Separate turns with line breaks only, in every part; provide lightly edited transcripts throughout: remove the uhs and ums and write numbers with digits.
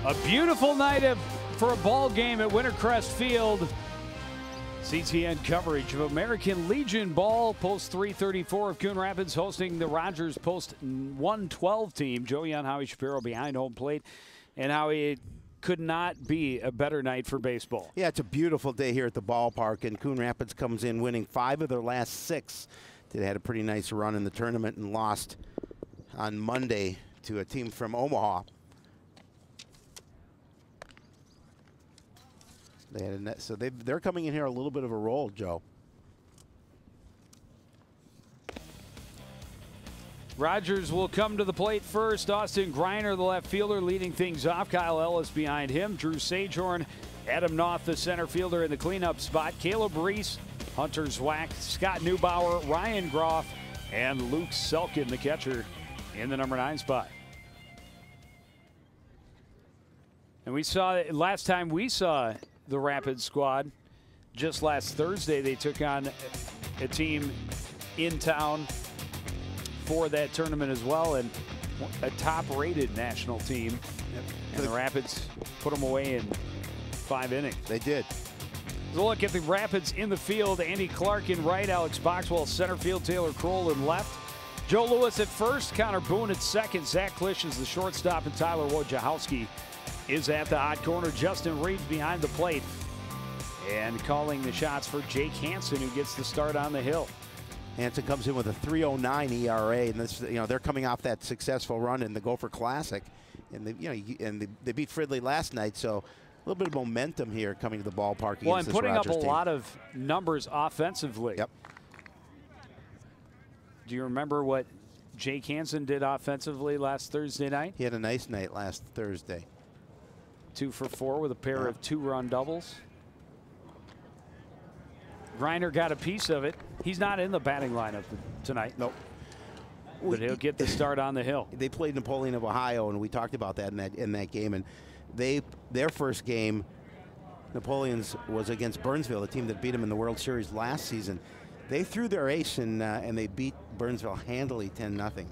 A beautiful night for a ball game at Wintercrest Field. CTN coverage of American Legion ball, post 334 of Coon Rapids hosting the Rogers post 112 team. Joey and Howie Shapiro behind home plate, and Howie, it could not be a better night for baseball.
Yeah, it's a beautiful day here at the ballpark, and Coon Rapids comes in winning 5 of their last 6. They had a pretty nice run in the tournament and lost on Monday to a team from Omaha. They had a net, so they're coming in here a little bit of a roll, Joe.
Rogers will come to the plate first. Austin Griner, the left fielder, leading things off. Kyle Ellis behind him. Drew Sagehorn, Adam Nauth, the center fielder in the cleanup spot. Caleb Reese, Hunter Zwack, Scott Neubauer, Ryan Groff, and Luke Selken, the catcher, in the number 9 spot. And we saw, last time we saw the Rapids squad, just last Thursday, they took on a team in town for that tournament as well, and a top-rated national team. Yep. And the Rapids put them away in 5 innings.
They did.
So look at the Rapids in the field. Andy Clark in right, Alex Boxwell center field, Taylor Croal in left. Joe Lewis at first, Connor Boone at second, Zach Klisch is the shortstop, and Tyler Wojciechowski is at the hot corner. Justin Reeves behind the plate and calling the shots for Jake Hansen, who gets the start on the hill.
Hansen comes in with a 3.09 ERA, and this, they're coming off that successful run in the Gopher Classic, and they beat Fridley last night, so a little bit of momentum here coming to the ballpark.
Well, and
this
putting
Rogers
up a
team.
lot of numbers offensively.
Yep.
Do you remember what Jake Hansen did offensively last Thursday night?
He had a nice night last Thursday.
2 for 4 with a pair of 2-run doubles. Griner got a piece of it. He's not in the batting lineup tonight.
Nope.
But he'll get the start on the hill.
They played Napoleon of Ohio, and we talked about that in that game. And their first game, Napoleon's, was against Burnsville, the team that beat them in the World Series last season. They threw their ace, and they beat Burnsville handily 10-0.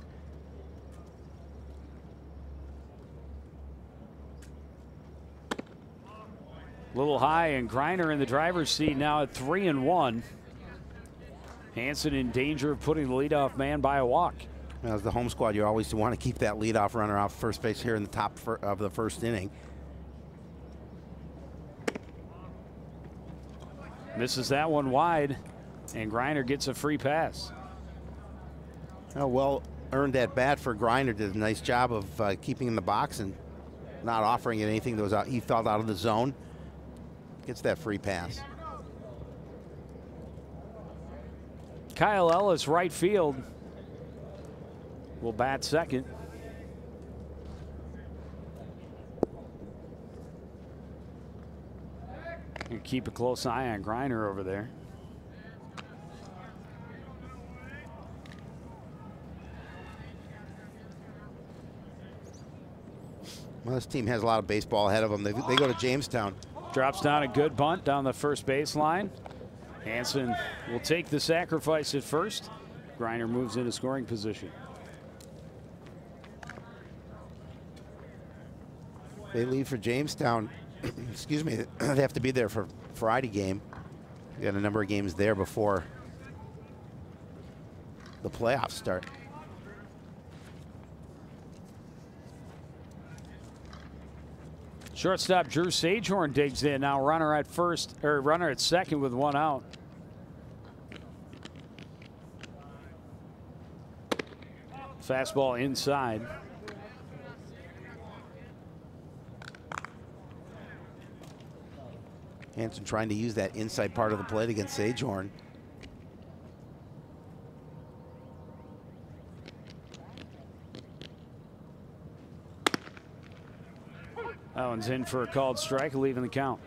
A little high, and Griner in the driver's seat now at 3-1. Hansen in danger of putting the leadoff man by a walk.
As the home squad, you always want to keep that leadoff runner off first base here in the top of the first inning.
Misses that one wide, and Griner gets a free pass.
Oh, well earned at bat for Griner. Did a nice job of keeping in the box and not offering it anything that was out. He felt out of the zone. Gets that free pass.
Kyle Ellis, right field, will bat second. And keep a close eye on Griner over there.
Well, this team has a lot of baseball ahead of them. They go to Jamestown.
Drops down a good bunt down the first baseline. Hansen will take the sacrifice at first. Griner moves into scoring position.
They leave for Jamestown. Excuse me. They have to be there for Friday game. We got a number of games there before the playoffs start.
Shortstop Drew Sagehorn digs in. Now runner at first, or runner at second with 1 out. Fastball inside.
Hansen trying to use that inside part of the plate against Sagehorn.
That one's in for a called strike, leaving the count.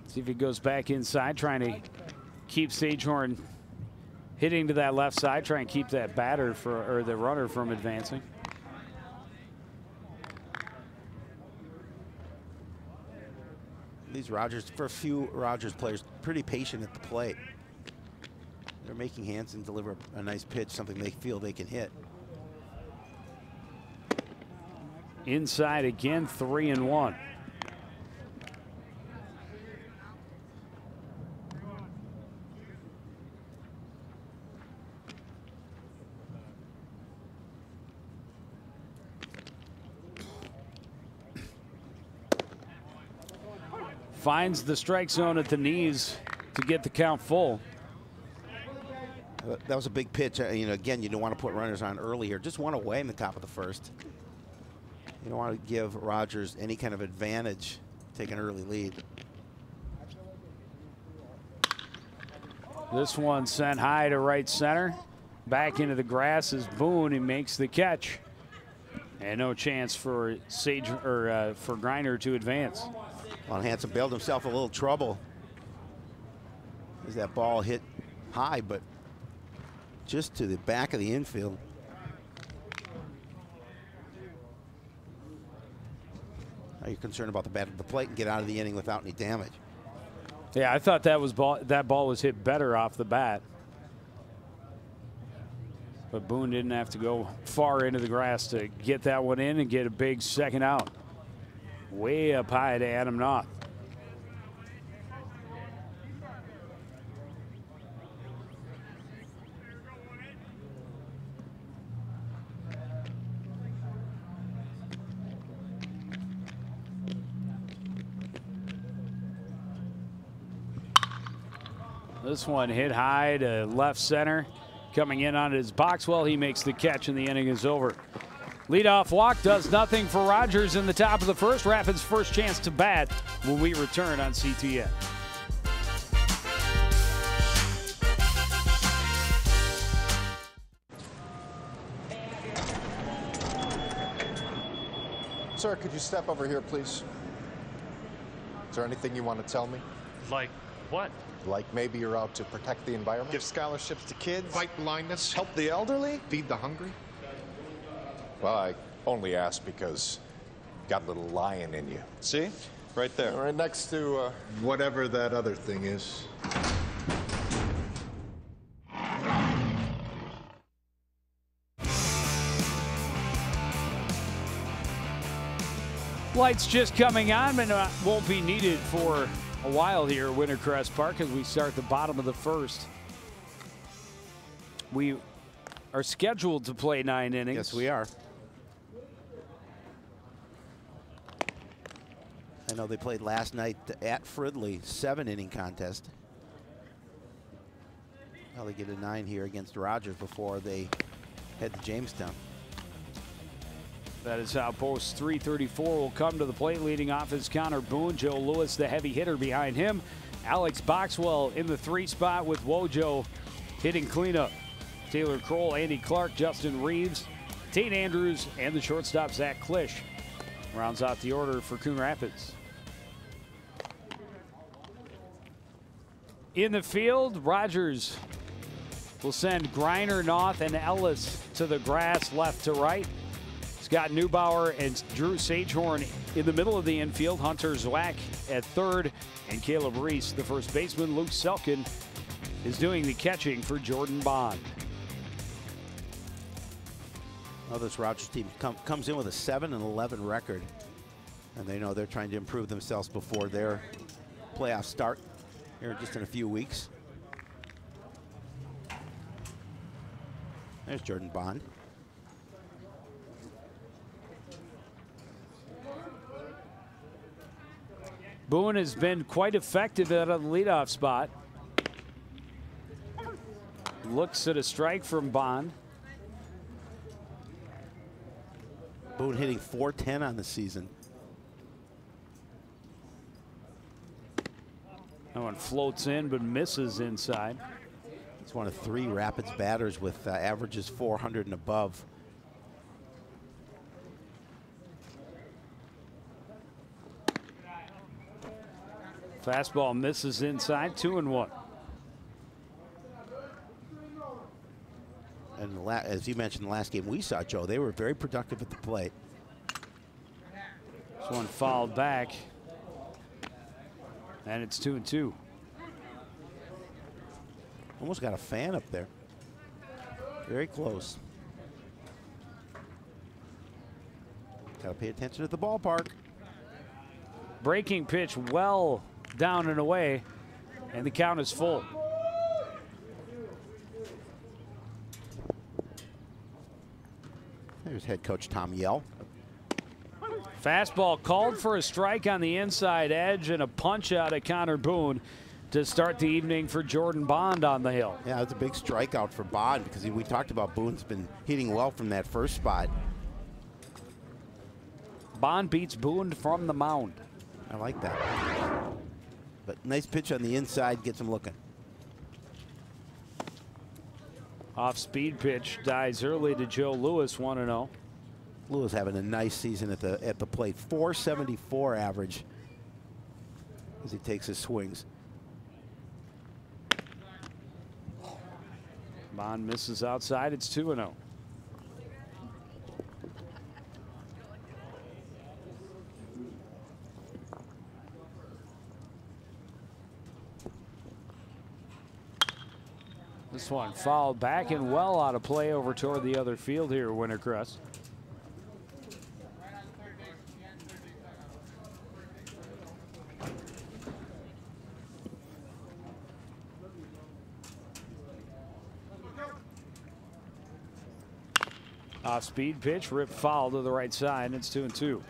See if he goes back inside, trying to keep Sagehorn hitting to that left side, try and keep that batter or the runner from advancing.
These Rogers, for a few Rogers players, pretty patient at the plate. They're making Hansen deliver a nice pitch, something they feel they can hit.
Inside again, 3-1. Finds the strike zone at the knees to get the count full.
That was a big pitch. You know, again, you don't want to put runners on early here. Just one away in the top of the first. You don't want to give Rogers any kind of advantage, take an early lead.
This one sent high to right center. Back into the grass is Boone. He makes the catch. And no chance for for Griner to advance.
Well, Hansen bailed himself a little trouble. As that ball hit high, but just to the back of the infield. Are you concerned about the bat at the plate and get out of the inning without any damage?
Yeah, I thought that ball was hit better off the bat. But Boone didn't have to go far into the grass to get that one in and get a big second out. Way up high to Adam Nauth. This one hit high to left center. Coming in on his Boxwell, he makes the catch and the inning is over. Leadoff walk does nothing for Rogers in the top of the first. Rapids' first chance to bat when we return on CTN.
Sir, could you step over here, please? Is there anything you want to tell me?
Like what?
Like maybe you're out to protect the environment?
Give scholarships to kids,
Fight blindness?
help the elderly,
Feed the hungry?
Well, I only asked because you got a little lion in you. See? Right there.
Right next to whatever that other thing is.
Lights just coming on, but won't be needed for a while here at Wintercrest Park as we start the bottom of the first. We are scheduled to play 9 innings.
Yes, we are. I know they played last night at Fridley, 7-inning contest. Well, they get a 9 here against Rogers before they head to Jamestown.
That is how post 334 will come to the plate. Leading off is Connor Boone. Joe Lewis, the heavy hitter behind him. Alex Boxwell in the 3 spot with Wojo hitting cleanup. Taylor Croal, Andy Clark, Justin Reeves, Tate Andrews, and the shortstop Zach Klisch rounds out the order for Coon Rapids. In the field, Rogers will send Griner, Nauth, and Ellis to the grass left to right. Got Neubauer and Drew Sagehorn in the middle of the infield. Hunter Zwack at third, and Caleb Reese, the first baseman. Luke Selken is doing the catching for Jordon Bond.
Well, this Rogers team comes in with a 7-11 record, and they know they're trying to improve themselves before their playoff start here just in a few weeks. There's Jordon Bond.
Boone has been quite effective at a leadoff spot. Looks at a strike from Bond.
Boone hitting .410 on the season.
That one floats in but misses inside.
He's one of 3 Rapids batters with averages 400 and above.
Fastball misses inside, 2-1.
And as you mentioned, the last game we saw, Joe, they were very productive at the plate.
This one fouled back, and it's 2-2.
Almost got a fan up there. Very close. Got to pay attention at the ballpark.
Breaking pitch well down and away, and the count is full.
There's head coach Tom Yelle.
Fastball called for a strike on the inside edge and a punch out at Connor Boone to start the evening for Jordon Bond on the hill.
Yeah, it's a big strikeout for Bond because we talked about Boone's been hitting well from that first spot.
Bond beats Boone from the mound.
I like that. But nice pitch on the inside, gets him looking.
Off speed pitch dies early to Joe Lewis, 1-0.
Lewis having a nice season at the plate. 474 average as he takes his swings.
Bond misses outside. It's 2-0. This one fouled back and well out of play over toward the other field here, Wintercrest. Off speed pitch, ripped foul to the right side, and it's 2-2.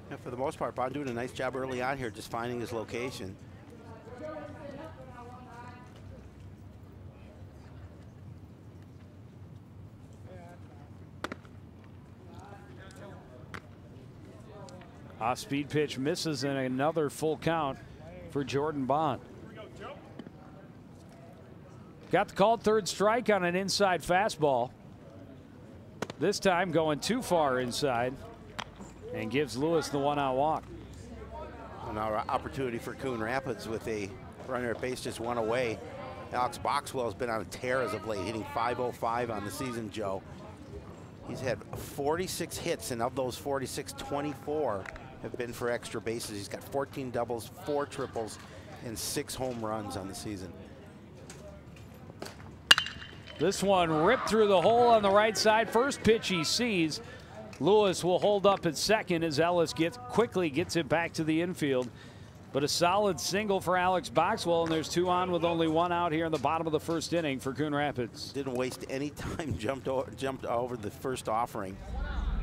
And for the most part, Bond doing a nice job early on here, just finding his location.
Off speed pitch misses, and another full count for Jordon Bond. Got the called third strike on an inside fastball. This time going too far inside and gives Lewis the 1-out walk.
Well, now opportunity for Coon Rapids with a runner at base just one away. Alex Boxwell has been on a tear as of late, hitting .505 on the season, Joe. He's had 46 hits, and of those 46, 24 have been for extra bases. He's got 14 doubles, 4 triples, and 6 home runs on the season.
This one ripped through the hole on the right side. First pitch he sees. Lewis will hold up at second as Ellis quickly gets it back to the infield. But a solid single for Alex Boxwell, and there's 2 on with only 1 out here in the bottom of the first inning for Coon Rapids.
Didn't waste any time, jumped over the first offering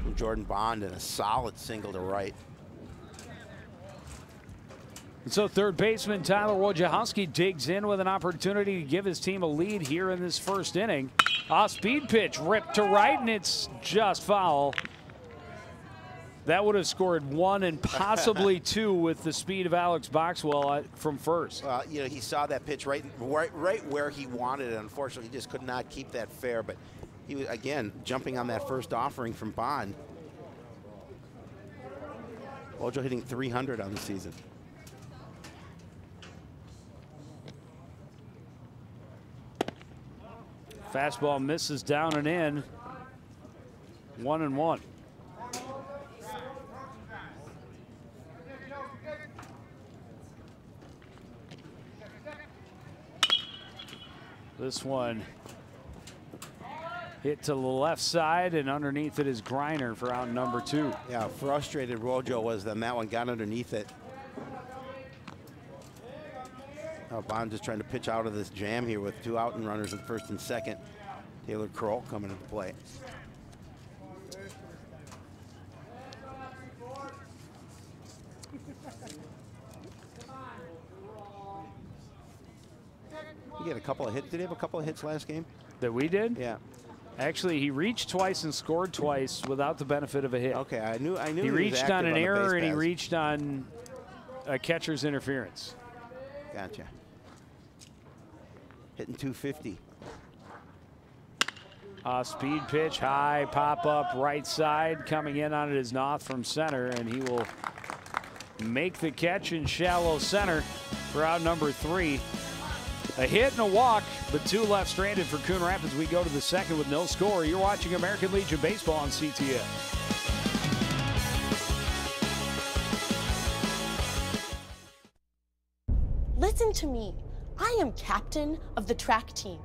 from Jordon Bond, and a solid single to right.
And so third baseman Tyler Wojciechowski digs in with an opportunity to give his team a lead here in this first inning. Off speed pitch ripped to right, and it's just foul. That would have scored 1 and possibly 2 with the speed of Alex Boxwell from first.
You know, he saw that pitch right where he wanted it. Unfortunately, he just could not keep that fair, but he was, again, jumping on that first offering from Bond. Wojo hitting 300 on the season.
Fastball misses down and in. 1-1. This one hit to the left side, and underneath it is Griner for out number 2.
Yeah, frustrated Wojo was then that one got underneath it. Bond just trying to pitch out of this jam here with 2 out and runners in first and second. Taylor Croal coming into play. He had a couple of hits. Did he have a couple of hits last game?
That we did?
Yeah.
Actually, he reached twice and scored twice without the benefit of a hit.
Okay, I knew
he reached on an error and he reached on a catcher's interference.
Gotcha. Hitting 250.
Speed pitch, high pop up right side. Coming in on it is Nauth from center, and he will make the catch in shallow center for out number 3. A hit and a walk, but 2 left stranded for Coon Rapids. We go to the second with no score. You're watching American Legion Baseball on CTN.
Listen to me. I am captain of the track team.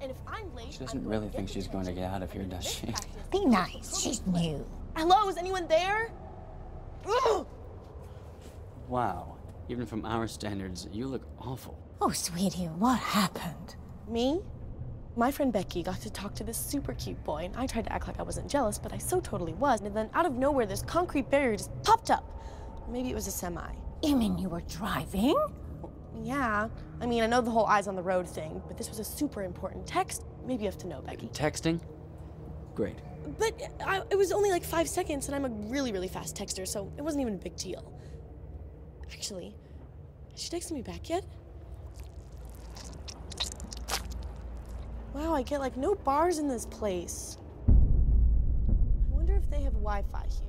And if I'm late,
She doesn't really think she's going to get out of here, does she?
Be nice. She's new.
Hello, is anyone there? Ugh!
Wow. Even from our standards, you look awful.
Oh, sweetie, what happened?
Me? My friend Becky got to talk to this super cute boy, and I tried to act like I wasn't jealous, but I so totally was. And then out of nowhere, this concrete barrier just popped up. Maybe it was a semi.
You mean you were driving?
Yeah. I mean, I know the whole eyes on the road thing, but this was a super important text. Maybe you have to know, Becky.
Texting? Great.
But it was only like 5 seconds, and I'm a really, really fast texter, so it wasn't even a big deal. Actually, has she texted me back yet? Wow, I get like no bars in this place. I wonder if they have Wi-Fi here.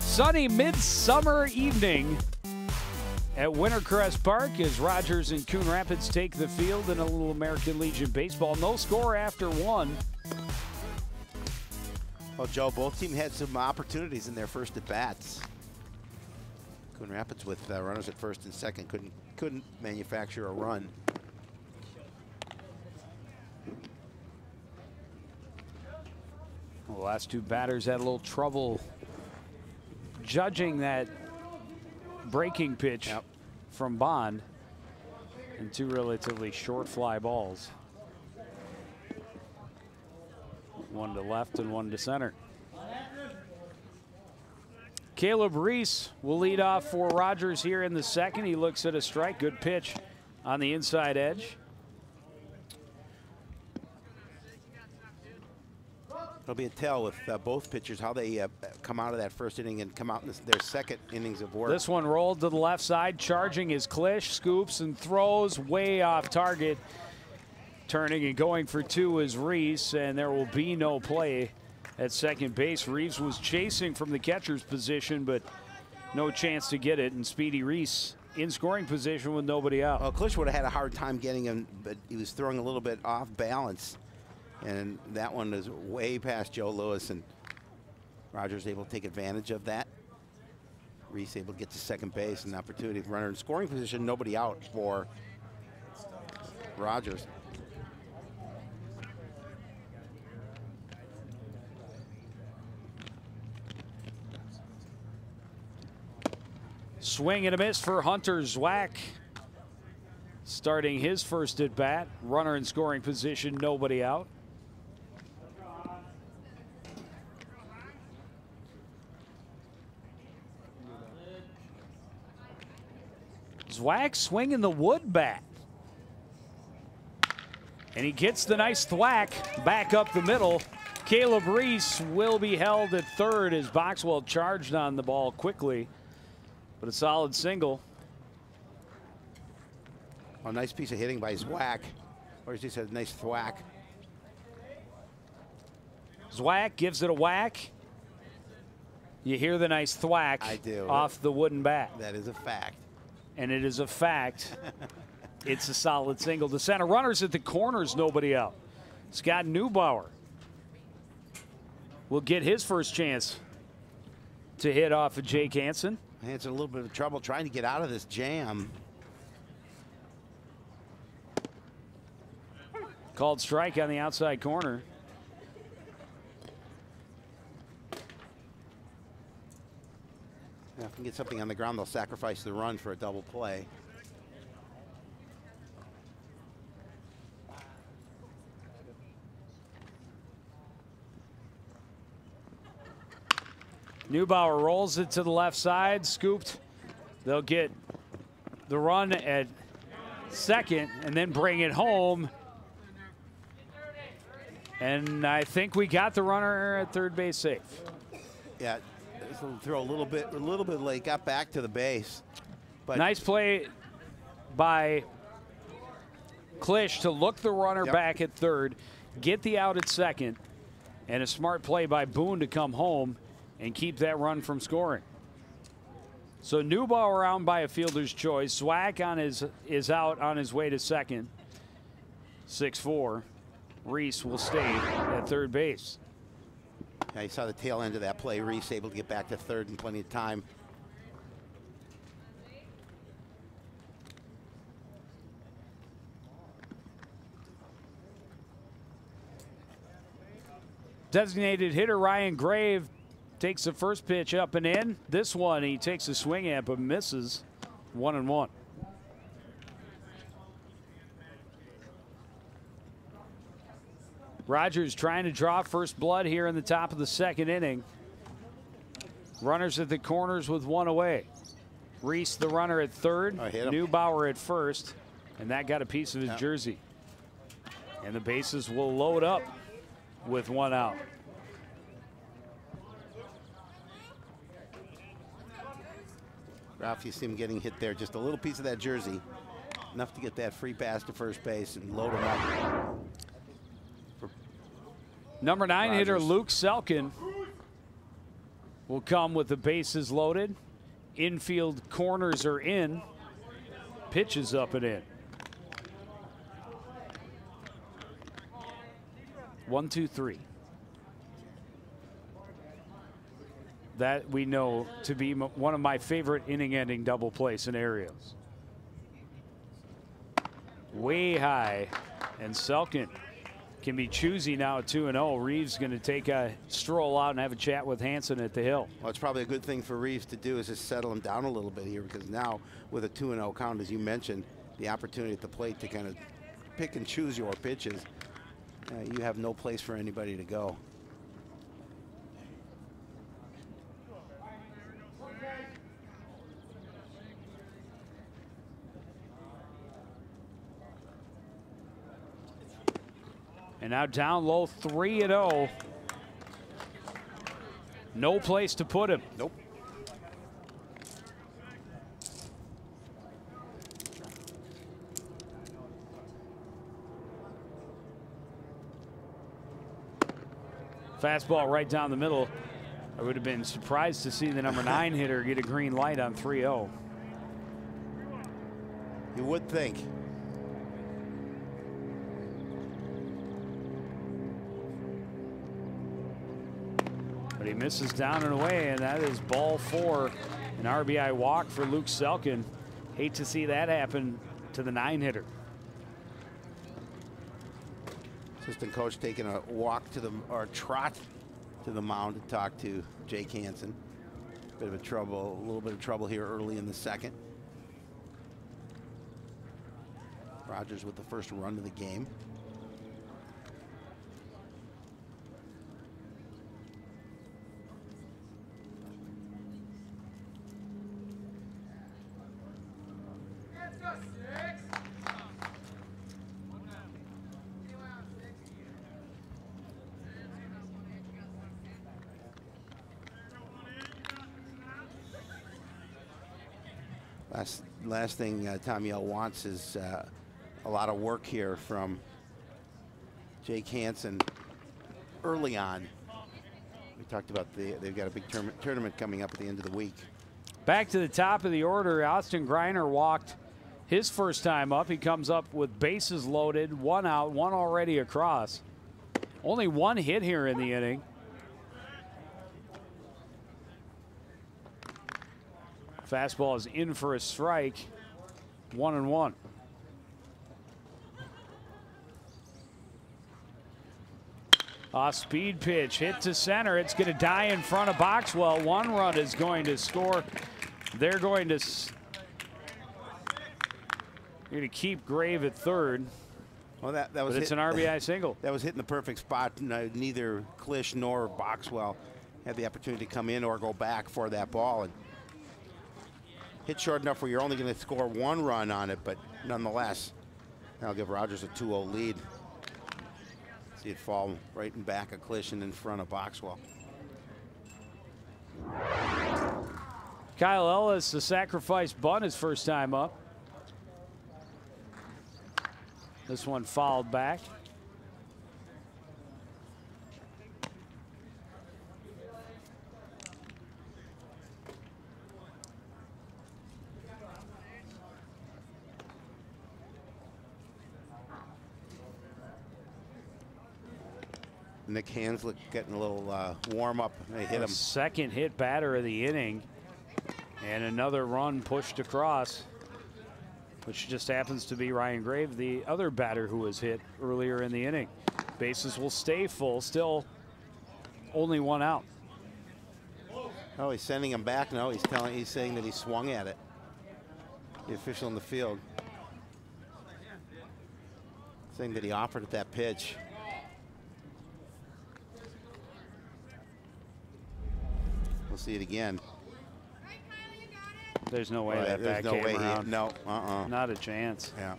Sunny midsummer evening at Wintercrest Park as Rogers and Coon Rapids take the field in a little American Legion baseball. No score after one.
Well, Joe, both teams had some opportunities in their first at-bats. Coon Rapids with runners at first and second couldn't manufacture a run.
Well, the last two batters had a little trouble judging that breaking pitch from Bond, and two relatively short fly balls. One to left and one to center. Caleb Reese will lead off for Rogers here in the second. He looks at a strike. Good pitch on the inside edge.
It'll be a tell with both pitchers, how they come out of that first inning and come out in their second innings of work.
This one rolled to the left side. Charging is Klisch. Scoops and throws way off target. Turning and going for two is Reese, and there will be no play at second base. Reeves was chasing from the catcher's position, but no chance to get it. And Speedy Reese in scoring position with nobody out.
Well, Klisch would have had a hard time getting him, but he was throwing a little bit off balance. And that one is way past Joe Lewis, and Rogers able to take advantage of that. Reese able to get to second base, an opportunity for runner in scoring position, nobody out for Rogers.
Swing and a miss for Hunter Zwack. Starting his first at bat, runner in scoring position, nobody out. Zwack swinging the wood bat. And he gets the nice thwack back up the middle. Caleb Reese will be held at third as Boxwell charged on the ball quickly, but a solid single.
A nice piece of hitting by Zwack. Or as he said, nice thwack.
Zwack gives it a whack. You hear the nice thwack.
I do.
Off the wooden bat.
That is a fact.
And it is a fact. It's a solid single. The center runners at the corners, nobody out. Scott Neubauer will get his first chance to hit off of Jake Hansen.
Hansen a little bit of trouble trying to get out of this jam.
Called strike on the outside corner.
If they can get something on the ground, they'll sacrifice the run for a double play.
Neubauer rolls it to the left side, scooped. They'll get the run at second and then bring it home. And I think we got the runner at third base safe.
Yeah, throw a little bit late, got back to the base. But
nice play by Klisch to look the runner back at third, get the out at second, and a smart play by Boone to come home and keep that run from scoring. So Neubauer around by a fielder's choice. Zwack is out on his way to second. 6-4. Reese will stay at third base.
Now you saw the tail end of that play. Reese able to get back to third in plenty of time.
Designated hitter Ryan Grave takes the first pitch up and in. This one he takes a swing at but misses. 1-1. Rogers trying to draw first blood here in the top of the second inning. Runners at the corners with one away. Reese the runner at third, Neubauer at first, and that got a piece of his jersey. And the bases will load up with one out.
Ralph, you see him getting hit there. Just a little piece of that jersey. Enough to get that free pass to first base and load him up.
Number 9 hitter Luke Selken will come with the bases loaded. Infield corners are in. Pitches up and in. 1-2-3. That we know to be one of my favorite inning-ending double play scenarios. Way high, and Selken can be choosy now at 2-0. Reeves going to take a stroll out and have a chat with Hansen at the hill.
Well, it's probably a good thing for Reeves to do is just settle him down a little bit here, because now with a 2-0 count, as you mentioned, the opportunity at the plate to kind of pick and choose your pitches, you have no place for anybody to go.
And now down low, 3-0. No place to put him.
Nope.
Fastball right down the middle. I would have been surprised to see the number 9 hitter get a green light on 3-0.
You would think.
But he misses down and away, and that is ball 4. An RBI walk for Luke Selken. Hate to see that happen to the 9 hitter.
Assistant coach taking a walk to the, or a trot to the mound to talk to Jake Hansen. A little bit of trouble here early in the second. Rogers with the first run of the game. Last thing Tom Yelle wants is a lot of work here from Jake Hansen early on. We talked about they've got a big tournament coming up at the end of the week.
Back to the top of the order, Austin Griner walked his first time up. He comes up with bases loaded, 1 out, 1 already across. Only 1 hit here in the inning. Fastball is in for a strike. 1-1. A speed pitch hit to center. It's going to die in front of Boxwell. 1 run is going to score. They're going to keep Grave at third.
Well, that was.
But it's an RBI single.
That was hitting the perfect spot. Neither Klisch nor Boxwell had the opportunity to come in or go back for that ball. And hit short enough where you're only going to score 1 run on it, but nonetheless, that'll give Rogers a 2-0 lead. See it fall right in back of Klisch and in front of Boxwell.
Kyle Ellis, the sacrifice bunt his first time up. This one fouled back.
Nick Hanzlik getting a little warm up. They hit him.
Second hit batter of the inning. And another run pushed across, which just happens to be Ryan Grave, the other batter who was hit earlier in the inning. Bases will stay full, still only one out.
Oh, he's sending him back. No, he's saying that he swung at it. The official in the field saying that he offered at that pitch. We'll see it again.
There's no way that back
came
around.
No,
Not a chance.
Yeah.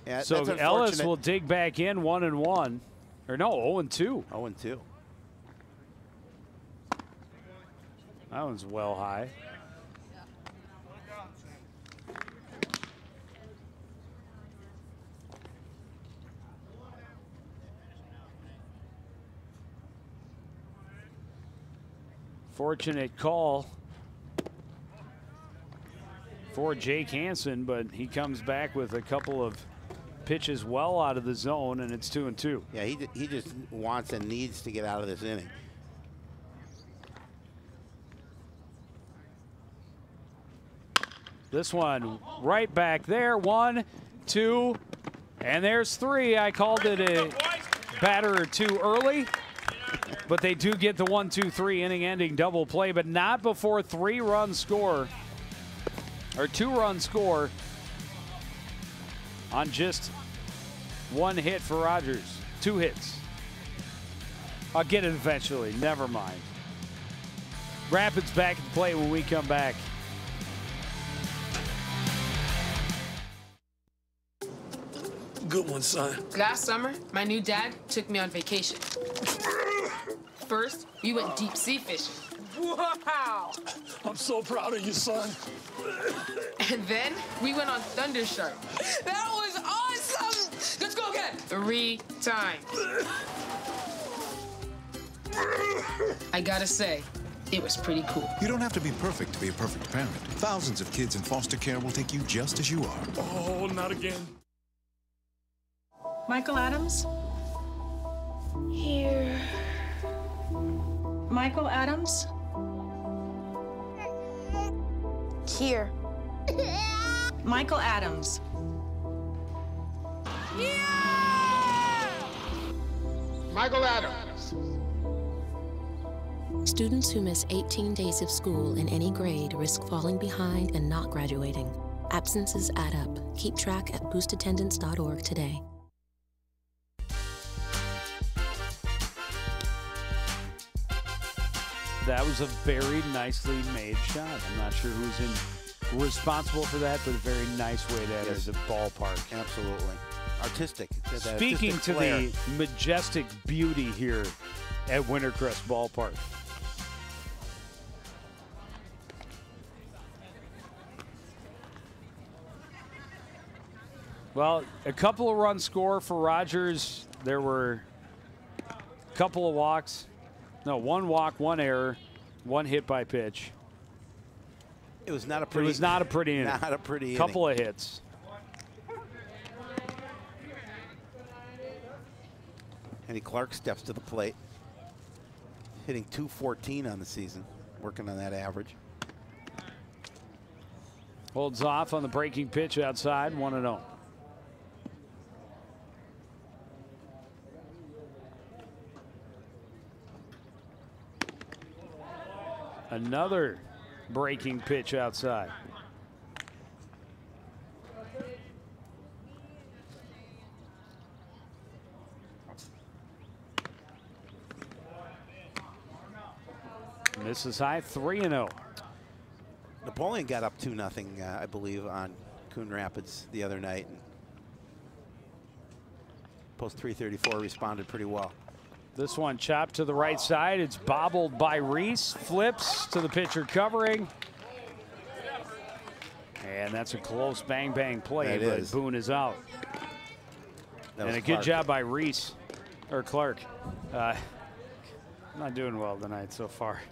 Yeah,
so Ellis will dig back in 1-1. Or no, 0-2.
0-2.
That one's well high. Fortunate call for Jake Hansen, but he comes back with a couple of pitches well out of the zone, and it's 2-2.
Yeah, he just wants and needs to get out of this inning.
This one right back there. 1, 2, and there's 3. I called it a batter or two early. But they do get the 1-2-3 inning-ending double play, but not before 3-run score, or 2-run score on just 1 hit for Rogers. 2 hits. I'll get it eventually. Never mind. Rapids back at the play when we come back.
Good one, son.
Last summer, my new dad took me on vacation. First, we went deep sea fishing. Wow!
I'm so proud of you, son.
And then we went on Thunder Shark. That was awesome! Let's go again. 3 times. I gotta say, it was pretty cool.
You don't have to be perfect to be a perfect parent. Thousands of kids in foster care will take you just as you are.
Oh, not again.
Michael Adams?
Here.
Michael Adams?
Here.
Michael Adams.
Michael Adams.
Students who miss 18 days of school in any grade risk falling behind and not graduating. Absences add up. Keep track at boostattendance.org today.
That was a very nicely made shot. I'm not sure who's responsible for that, but a very nice way to enter the ballpark.
Absolutely. Artistic.
Speaking to the majestic beauty here at Wintercrest Ballpark. Well, a couple of runs score for Rogers. There were a couple of walks. No, 1 walk, 1 error, 1 hit by pitch.
It was not a pretty.
It was not a pretty inning.
Not a pretty inning.
Couple of hits.
Andy Clark steps to the plate, hitting .214 on the season, working on that average.
Holds off on the breaking pitch outside, 1-0. Another breaking pitch outside. And this is high, 3-0.
Napoleon got up 2-0, I believe, on Coon Rapids the other night. Post 334 responded pretty well.
This one chopped to the right side. It's bobbled by Reese. Flips to the pitcher covering. And that's a close bang-bang play, but Boone is out. And a good job by Reese, or Clark. Not doing well tonight so far.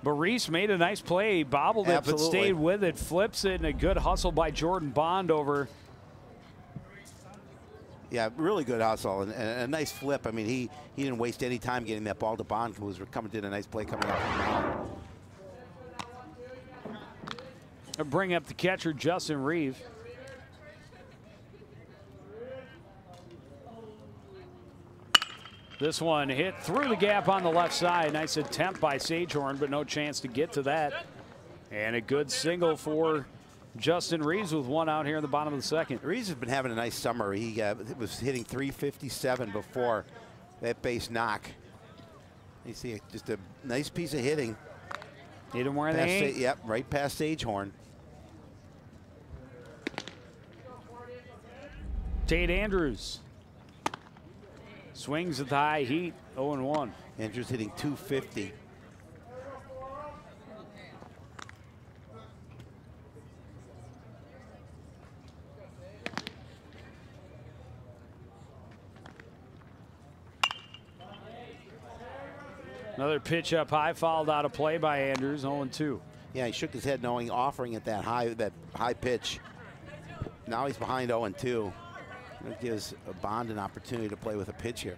But Reese made a nice play. He bobbled it, but stayed with it. Flips it, and a good hustle by Jordon Bond over
Yeah, really good hustle and a nice flip. I mean, he didn't waste any time getting that ball to Bond, who was did a nice play coming off the mound.
Bring up the catcher, Justin Reeves. This one hit through the gap on the left side. Nice attempt by Sagehorn, but no chance to get to that. And a good single for Justin Reeves with one out here in the bottom of the second.
Reeves has been having a nice summer. He was hitting .357 before that base knock. You see just a nice piece of hitting.
Hit him where they ain't.
Yep, right past Sagehorn.
Tate Andrews swings at the high heat, 0-1.
Andrews hitting .250.
Another pitch up high, fouled out of play by Andrews, 0-2.
Yeah, he shook his head knowing offering at that high pitch. Now he's behind 0-2. That gives Bond an opportunity to play with a pitch here.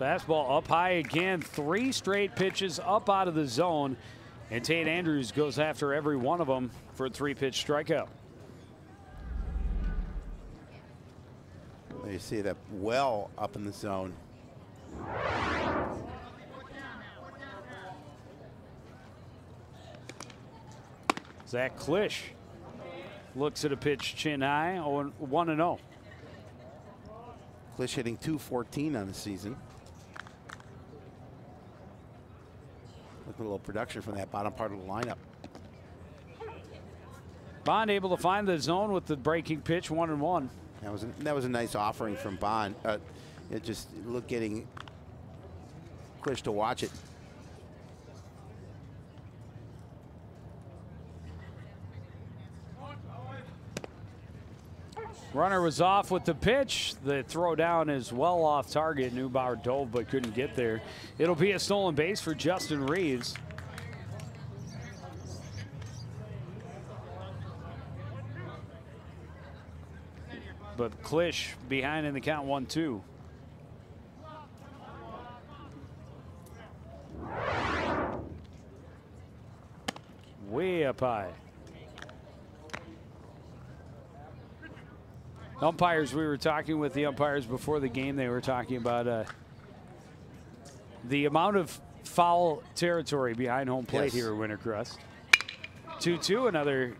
Fastball up high again. 3 straight pitches up out of the zone. And Tate Andrews goes after every one of them for a 3-pitch strikeout.
You see that well up in the zone.
Zach Klisch looks at a pitch chin high, 1-0.
Klisch hitting .214 on the season. Look at a little production from that bottom part of the lineup.
Bond able to find the zone with the breaking pitch, 1-1.
That was a nice offering from Bond. It just getting Klisch to watch it.
Runner was off with the pitch. The throw down is well off target. Neubauer dove but couldn't get there. It'll be a stolen base for Justin Reeves. But Klisch behind in the count, 1-2. Way up high. Umpires, we were talking with the umpires before the game. They were talking about the amount of foul territory behind home plate here at Wintercrest. 2-2, another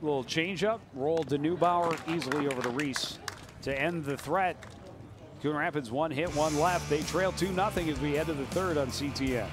little changeup, rolled to Neubauer, easily over to Reese to end the threat. Coon Rapids 1 hit, 1 left. They trail 2-0 as we head to the third on CTN.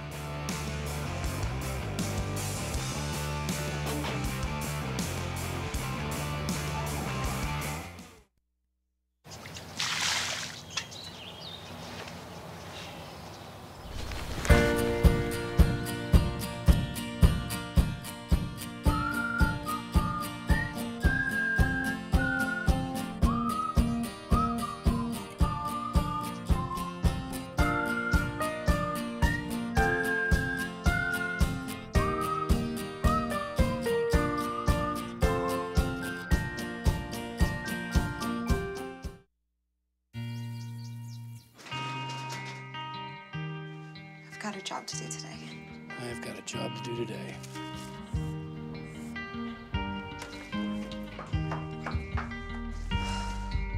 Got a job to do today.
I've got a job to do today.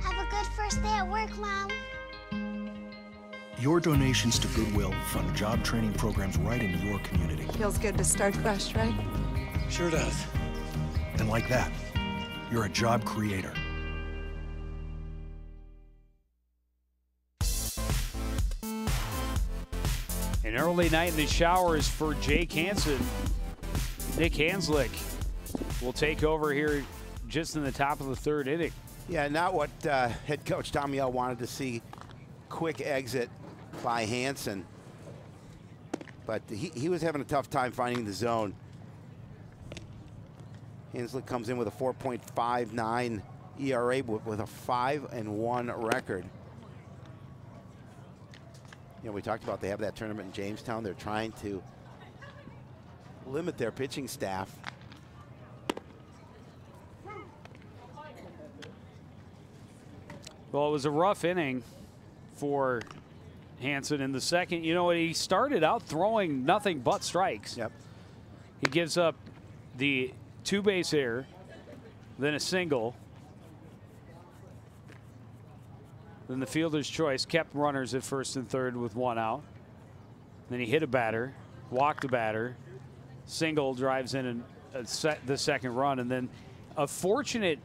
Have a good first day at work, Mom.
Your donations to Goodwill fund job training programs right in your community.
Feels good to start fresh, right?
Sure does.
And like that, you're a job creator.
An early night in the showers for Jake Hansen. Nick Hanzlik will take over here just in the top of the third inning.
Yeah, not what head coach Tom Yelle wanted to see. Quick exit by Hansen. But he was having a tough time finding the zone. Hanzlik comes in with a 4.59 ERA with a 5-1 record. You know, we talked about they have that tournament in Jamestown. They're trying to limit their pitching staff.
Well, it was a rough inning for Hansen in the second. You know, he started out throwing nothing but strikes.
Yep.
He gives up the 2-base error, then a single. Then the fielder's choice, kept runners at first and third with 1 out. Then he hit a batter, walked a batter, single, drives in the second run, and then a fortunate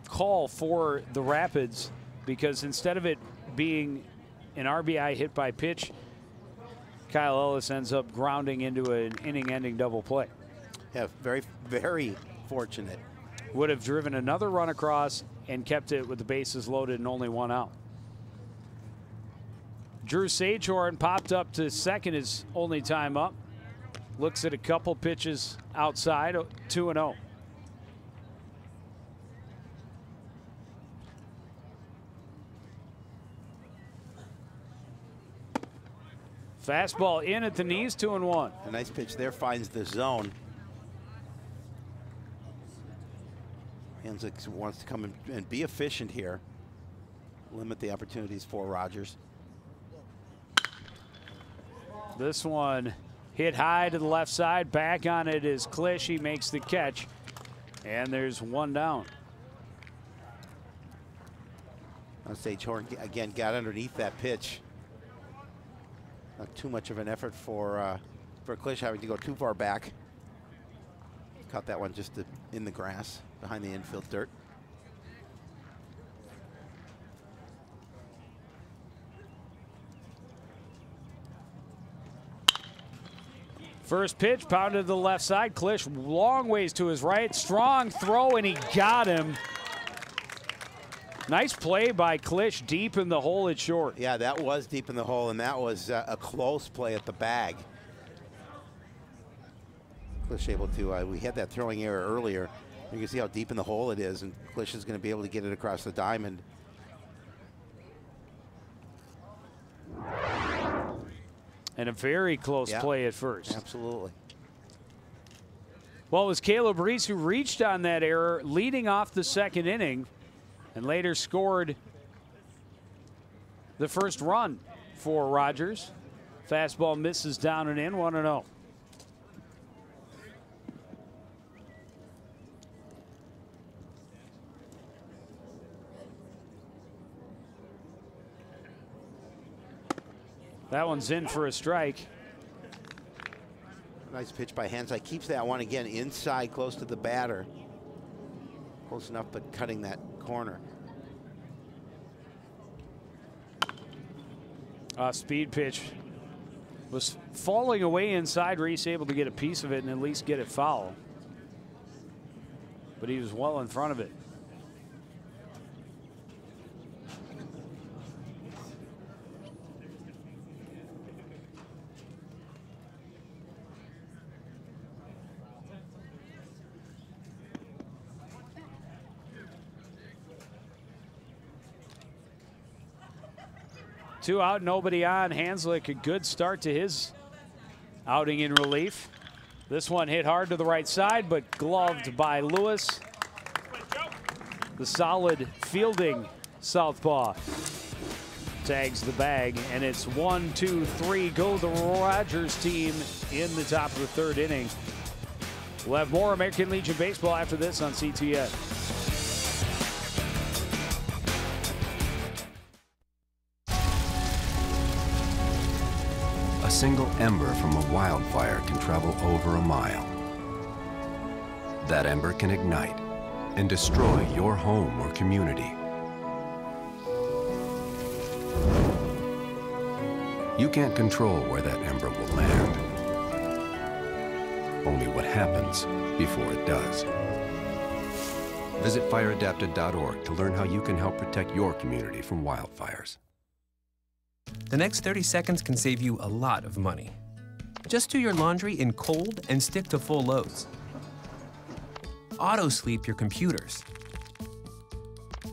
call for the Rapids, because instead of it being an RBI hit by pitch, Kyle Ellis ends up grounding into an inning-ending double play.
Yeah, very, very fortunate.
Would have driven another run across and kept it with the bases loaded and only 1 out. Drew Sagehorn popped up to second his only time up. Looks at a couple pitches outside, 2-0. Fastball in at the knees, 2-1.
A nice pitch there, finds the zone. Hanzlik wants to come and be efficient here. Limit the opportunities for Rogers.
This one hit high to the left side. Back on it is Klisch. He makes the catch. And there's 1 down.
Sagehorn again got underneath that pitch. Not too much of an effort for Klisch having to go too far back. Caught that one just in the grass behind the infield dirt.
First pitch pounded to the left side. Klisch long ways to his right. Strong throw, and he got him. Nice play by Klisch deep in the hole at short.
Yeah, that was deep in the hole, and that was a close play at the bag. Klisch able to, we had that throwing error earlier. You can see how deep in the hole it is, and Klisch is going to be able to get it across the diamond.
And a very close play at first.
Absolutely.
Well, it was Caleb Reese who reached on that error, leading off the second inning, and later scored the first run for Rogers. Fastball misses down and in, 1-0. That one's in for a strike.
Nice pitch by Hanzlik. Keeps that one again inside, close to the batter. Close enough, but cutting that corner.
Speed pitch was falling away inside. Reese able to get a piece of it and at least get it foul. But he was well in front of it. Two out, nobody on. Hanzlik, a good start to his outing in relief. This one hit hard to the right side, but gloved by Lewis. The solid fielding southpaw tags the bag, and it's 1-2-3. Go the Rogers team in the top of the third inning. We'll have more American Legion baseball after this on CTN.
A single ember from a wildfire can travel over a mile. That ember can ignite and destroy your home or community. You can't control where that ember will land. Only what happens before it does. Visit fireadapted.org to learn how you can help protect your community from wildfires.
The next 30 seconds can save you a lot of money. Just do your laundry in cold and stick to full loads. Auto-sleep your computers.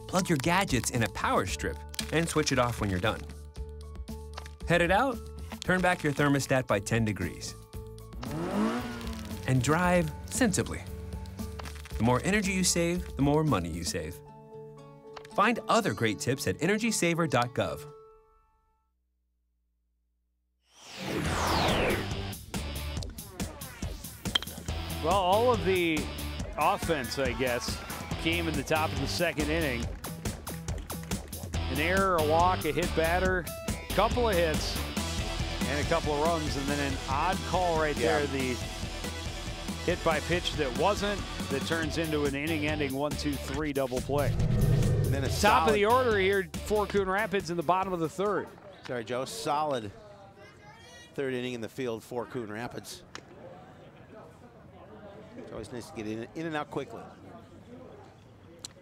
Plug your gadgets in a power strip and switch it off when you're done. Headed out? Turn back your thermostat by 10 degrees. and drive sensibly. The more energy you save, the more money you save. Find other great tips at energysaver.gov.
Well, all of the offense, I guess, came in the top of the second inning. An error, a walk, a hit batter, a couple of hits, and a couple of runs, and then an odd call right there, the hit by pitch that wasn't, that turns into an inning-ending 1-2-3 double play.
And then a
top of the order here for Coon Rapids in the bottom of the third.
Sorry, Joe. Solid third inning in the field for Coon Rapids. It's always nice to get in and out quickly.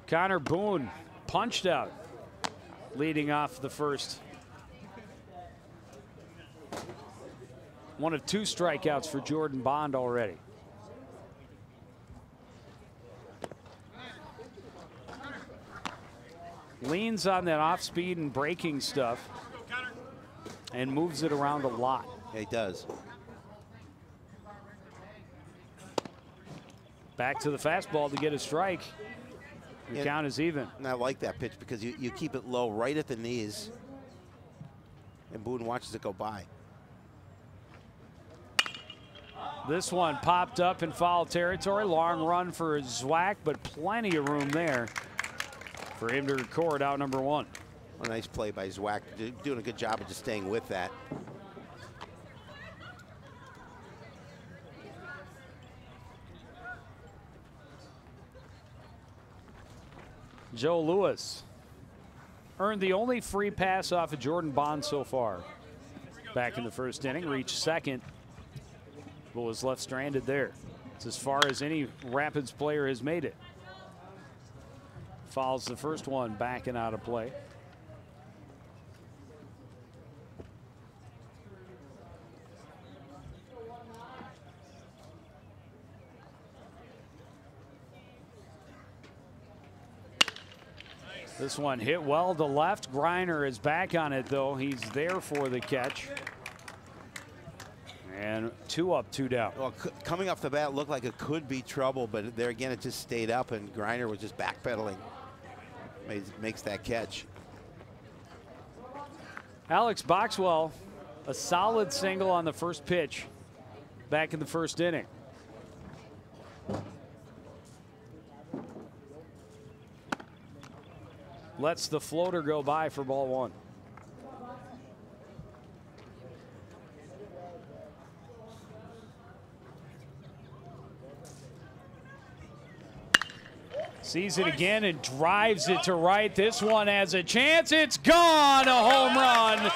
Connor Boone punched out, leading off the first. One of 2 strikeouts for Jordon Bond already. Leans on that off-speed and braking stuff and moves it around a lot.
Yeah, he does.
Back to the fastball to get a strike. The count is even.
And I like that pitch because you keep it low right at the knees, and Boone watches it go by.
This one popped up in foul territory. Long run for Zwack, but plenty of room there for him to record out number 1.
A nice play by Zwack, doing a good job of just staying with that.
Joe Lewis earned the only free pass off of Jordon Bond so far. Back in the first inning, reached second, but was left stranded there. It's as far as any Rapids player has made it. Fouls the first one back and out of play. This one hit well to left. Griner is back on it, though. He's there for the catch. And 2 up, 2 down.
Well, coming off the bat, looked like it could be trouble, but there again, it just stayed up, and Griner was just backpedaling. Makes that catch.
Alex Boxwell, a solid single on the first pitch back in the first inning. Lets the floater go by for ball 1. Sees it again and drives it to right. This one has a chance. It's gone. A home run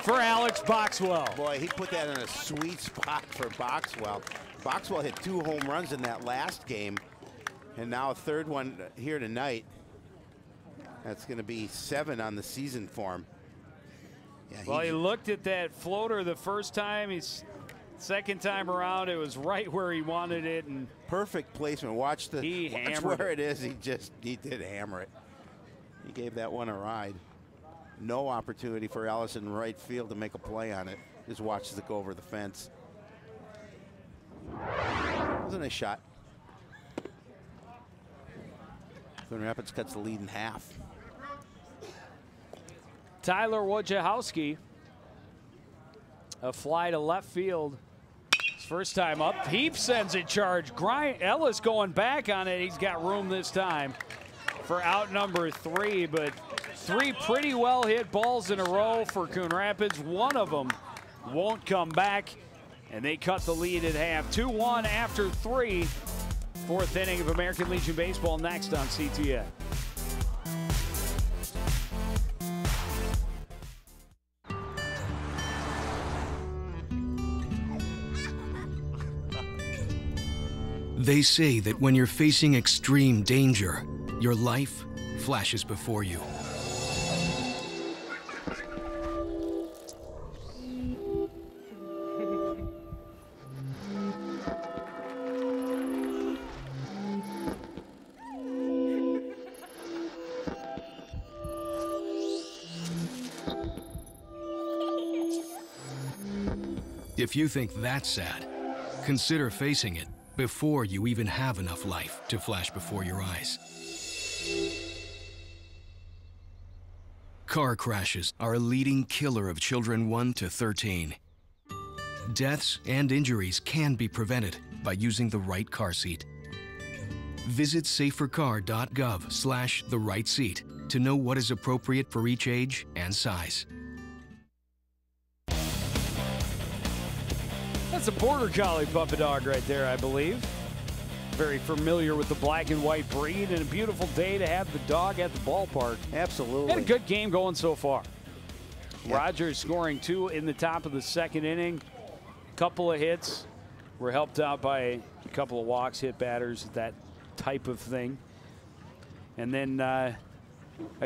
for Alex Boxwell.
Boy, he put that in a sweet spot for Boxwell. Boxwell hit 2 home runs in that last game, and now a third one here tonight. That's going to be 7 on the season for him. Yeah,
well, he looked at that floater the first time. Second time around, it was right where he wanted it, and
perfect placement. Watch where
it
is. He did hammer it. He gave that one a ride. No opportunity for Ellis in right field to make a play on it. Just watches it go over the fence. That was a nice shot. Coon Rapids cuts the lead in half.
Tyler Wojciechowski, a fly to left field. His first time up, Heap sends it charge. Ellis going back on it. He's got room this time for out number 3, but 3 pretty well hit balls in a row for Coon Rapids. One of them won't come back, and they cut the lead at half. 2-1 after 3. 4th inning of American Legion Baseball next on CTN.
They say that when you're facing extreme danger, your life flashes before you. If you think that's sad, Consider facing it before you even have enough life to flash before your eyes. Car crashes are a leading killer of children 1 to 13. Deaths and injuries can be prevented by using the right car seat. Visit safercar.gov/the-right-seat to know what is appropriate for each age and size.
That's a border collie puppy dog right there, I believe. Very familiar with the black and white breed, and a beautiful day to have the dog at the ballpark.
Absolutely.
And a good game going so far.
Yep.
Rogers scoring 2 in the top of the second inning. Couple of hits. Were helped out by a couple of walks, hit batters, that type of thing. And then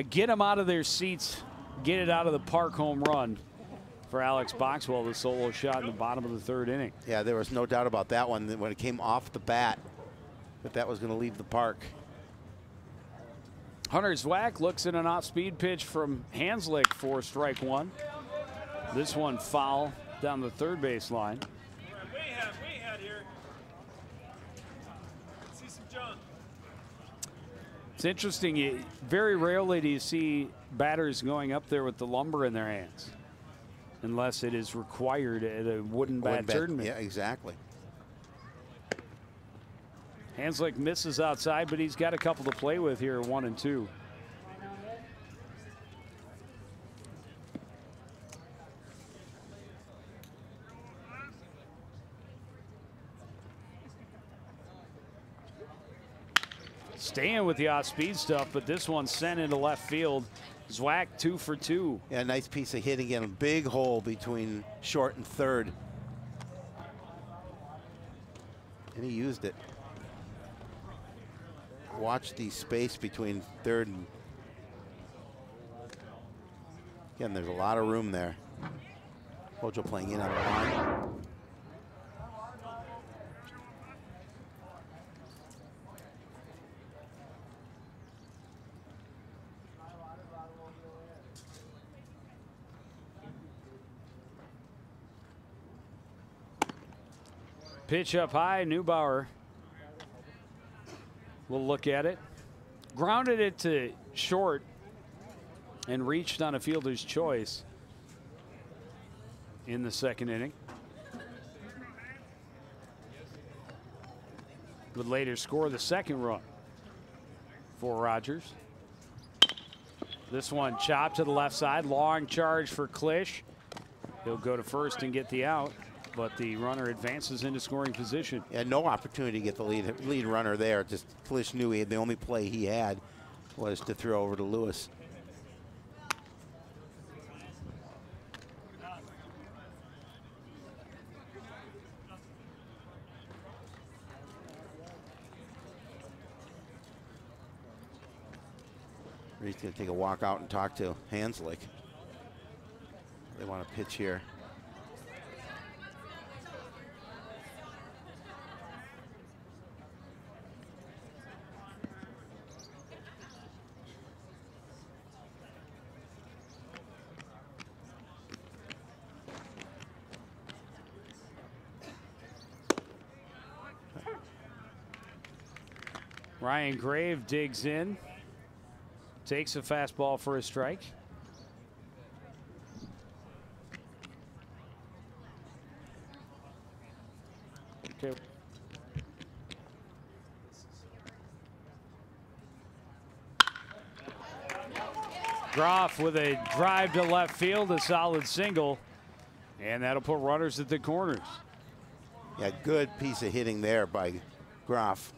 get them out of their seats, get it out of the park home run for Alex Boxwell, the solo shot in the bottom of the third inning.
Yeah, there was no doubt about that one when it came off the bat, that was going to leave the park.
Hunter Zwack looks at an off-speed pitch from Hanzlik for strike 1. This one foul down the third base line. It's interesting, very rarely do you see batters going up there with the lumber in their hands, unless it is required at a wooden bat tournament.
Yeah, exactly.
Hanzlik misses outside, but he's got a couple to play with here, 1 and 2. Staying with the off-speed stuff, but this one sent into left field. Zwack 2 for 2.
Yeah, nice piece of hitting in a big hole between short and third. And he used it. Watch the space between third and... Again, there's a lot of room there. Hojo playing in on the line.
Pitch up high, Neubauer will look at it. Grounded it to short and reached on a fielder's choice in the second inning. Would later score the second run for Rogers. This one chopped to the left side, long charge for Klisch. He'll go to first and get the out, but the runner advances into scoring position.
Yeah, no opportunity to get the lead runner there. Just Klisch knew the only play he had was to throw over to Lewis. Reese going to take a walk out and talk to Hanzlik. They want to pitch here.
Ryan Grave digs in, takes a fastball for a strike. Okay. Groff with a drive to left field, a solid single, and that'll put runners at the corners.
Yeah, good piece of hitting there by Groff.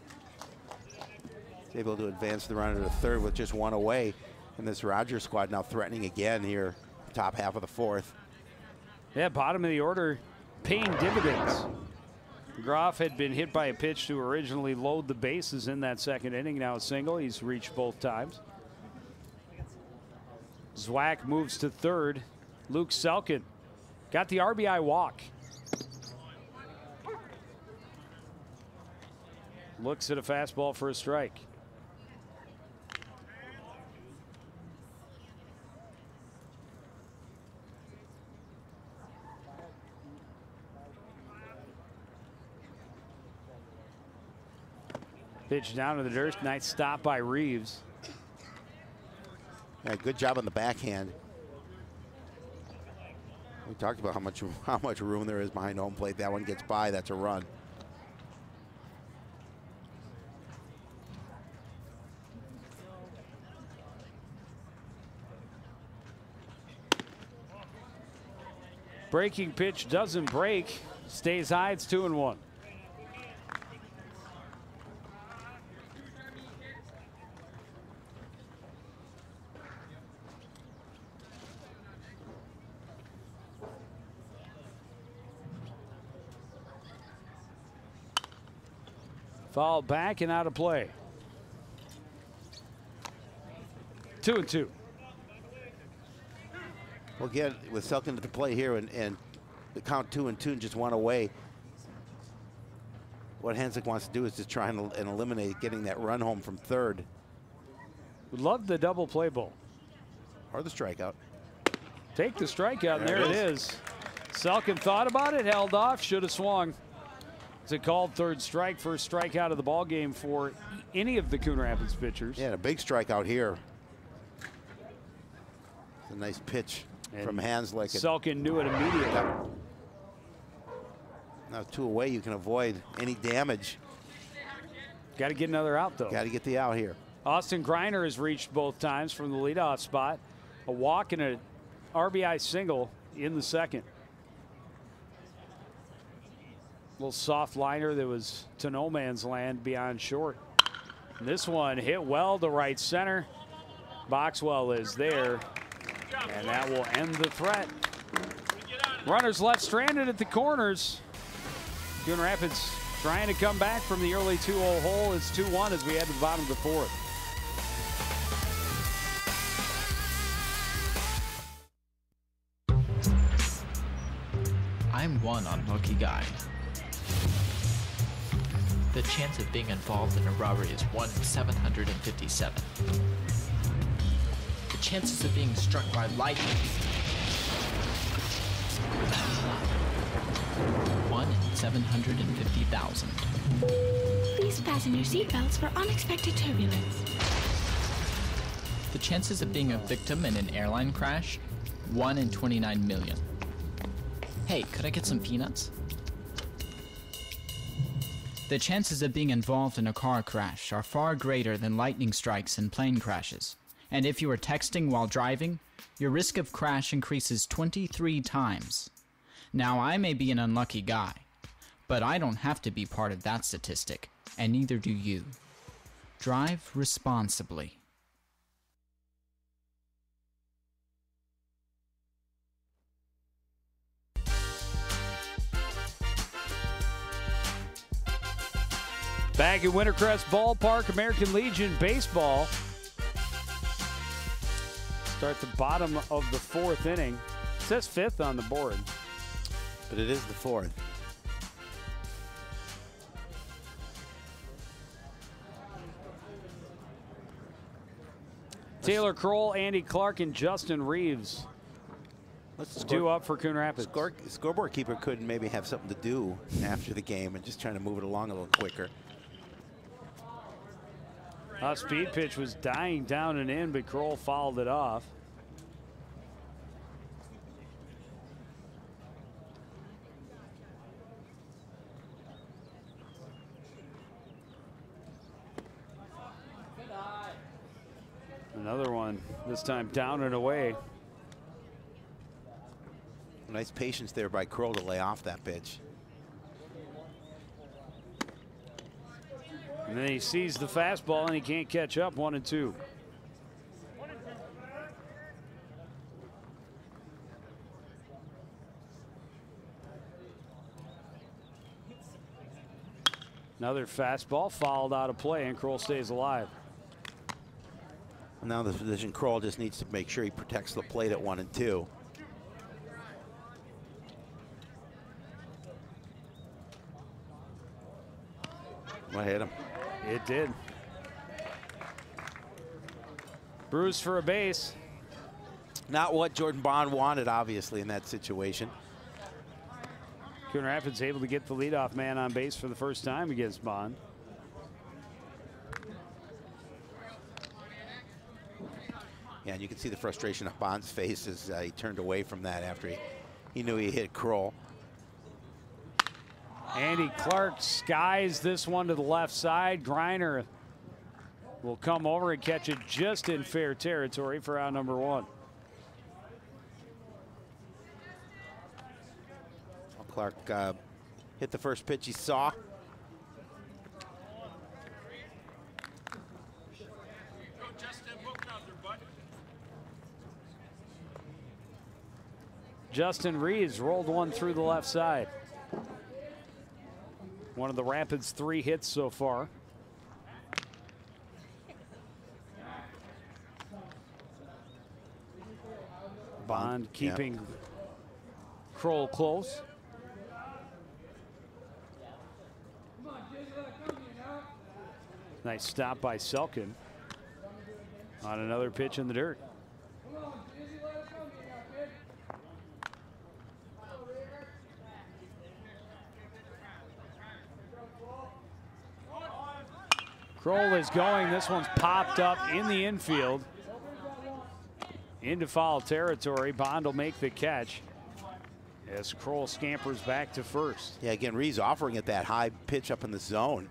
Able to advance the runner to third with just one away. And this Rogers squad now threatening again here, top half of the fourth.
Yeah, bottom of the order paying dividends. Groff had been hit by a pitch to originally load the bases in that second inning. Now a single. He's reached both times. Zwack moves to third. Luke Selken got the RBI walk. Looks at a fastball for a strike. Pitch down to the dirt. Nice stop by Reeves.
Yeah, good job on the backhand. We talked about how much room there is behind home plate. That one gets by. That's a run.
Breaking pitch doesn't break. Stays high. It's 2-1. Foul back and out of play. 2-2.
Well, again, with Selken at the play here and the count 2-2 and just one away, what Hanzlik wants to do is just try and eliminate getting that run home from third.
Would love the double play ball.
Or the strikeout.
Take the strikeout, and there it is. Selken thought about it, held off, should have swung. It's a called third strike, first strikeout of the ball game for any of the Coon Rapids pitchers.
Yeah, a big strikeout here. It's a nice pitch from Hanzlik.
Selken knew it immediately.
Now 2 away, you can avoid any damage.
Got to get another out, though.
Got to get the out here.
Austin Griner has reached both times from the leadoff spot. A walk and a RBI single in the second. Little soft liner that was to no man's land beyond short. And this one hit well to right center. Boxwell is there, and that will end the threat. Runners left stranded at the corners. Coon Rapids trying to come back from the early 2-0 hole. It's 2-1 as we head to the bottom of the fourth.
I'm one unlucky guy. The chance of being involved in a robbery is 1 in 757. The chances of being struck by lightning. 1 in 750,000.
Please fasten your seatbelts for unexpected turbulence.
The chances of being a victim in an airline crash? 1 in 29 million. Hey, could I get some peanuts? The chances of being involved in a car crash are far greater than lightning strikes and plane crashes. And if you are texting while driving, your risk of crash increases 23 times. Now, I may be an unlucky guy, but I don't have to be part of that statistic, and neither do you. Drive responsibly.
Back at Wintercrest Ballpark, American Legion baseball. Start the bottom of the fourth inning. It says fifth on the board.
But it is the fourth.
Taylor Croal, Andy Clark, and Justin Reeves.
Let's
due up for Coon Rapids.
Scoreboard keeper could maybe have something to do after the game and just trying to move it along a little quicker.
Speed pitch was dying down and in, but Croal fouled it off. Another one, this time down and away.
Nice patience there by Croal to lay off that pitch.
And then he sees the fastball and he can't catch up. 1-2. Another fastball fouled out of play, and Croal stays alive.
Now the position, Croal just needs to make sure he protects the plate at 1-2. Might hit him.
It did. Bruce for a base.
Not what Jordon Bond wanted, obviously, in that situation.
Coon Rapids able to get the leadoff man on base for the first time against Bond.
Yeah, and you can see the frustration on Bond's face as he turned away from that after he knew he hit Croal.
Andy Clark skies this one to the left side. Griner will come over and catch it just in fair territory for out number 1.
Clark hit the first pitch he saw.
Justin Reeves rolled one through the left side. One of the Rapids' 3 hits so far. Bond keeping Croal close. Nice stop by Selken on another pitch in the dirt. Croal is going. This one's popped up in the infield into foul territory. Bond will make the catch as Croal scampers back to first.
Yeah, again, Reeves offering it that high pitch up in the zone.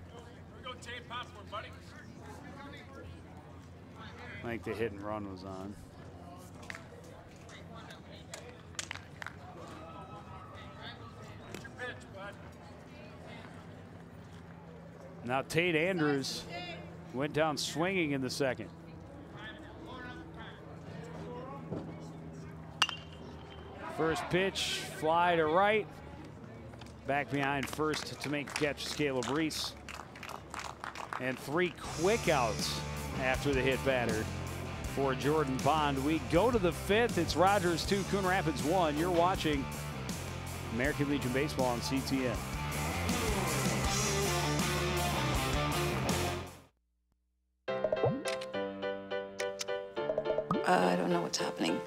I think the hit and run was on. Now Tate Andrews went down swinging in the second. First pitch, fly to right. Back behind first to make the catch, Caleb Reese. And 3 quick outs after the hit batter for Jordon Bond. We go to the 5th. It's Rogers 2, Coon Rapids 1. You're watching American Legion Baseball on CTN.
I don't know what's happening.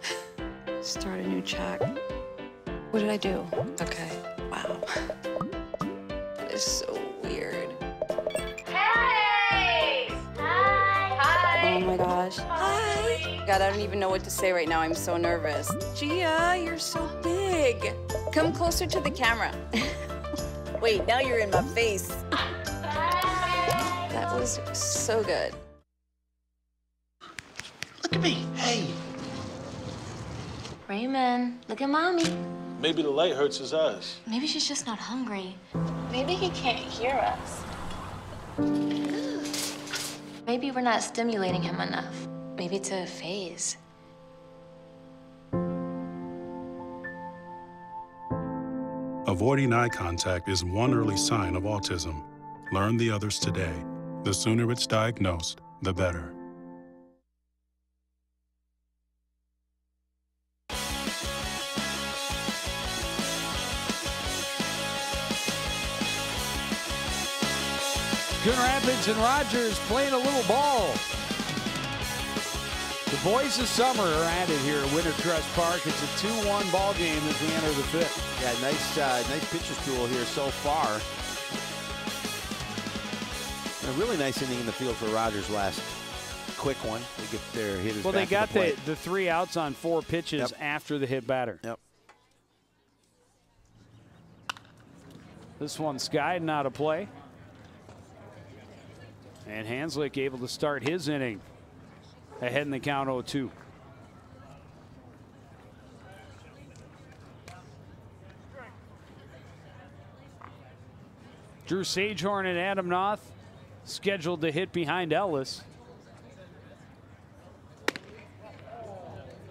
Start a new chat. What did I do? Okay. Wow. That is so weird.
Hey! Hi!
Oh my gosh. Hi! God, I don't even know what to say right now. I'm so nervous. Gia, you're so big. Come closer to the camera. Wait, now you're in my face. That was so good.
Look at me. Hey.
Raymond, look at mommy.
Maybe the light hurts his eyes.
Maybe she's just not hungry. Maybe he can't hear us. Maybe we're not stimulating him enough. Maybe it's a phase.
Avoiding eye contact is one early sign of autism. Learn the others today. The sooner it's diagnosed, the better.
Coon Rapids and Rogers playing a little ball. The boys of summer are at it here at Wintercrest Park. It's a 2-1 ball game as we enter the 5th.
Yeah, nice pitcher's duel here so far. A really nice inning in the field for Rogers last quick one. They get their hitters.
Well, they got
the
3 outs on 4 pitches after the hit batter.
Yep.
This one's skied, not a play. And Hanzlik able to start his inning ahead in the count 0-2. Drew Sagehorn and Adam Nauth scheduled to hit behind Ellis.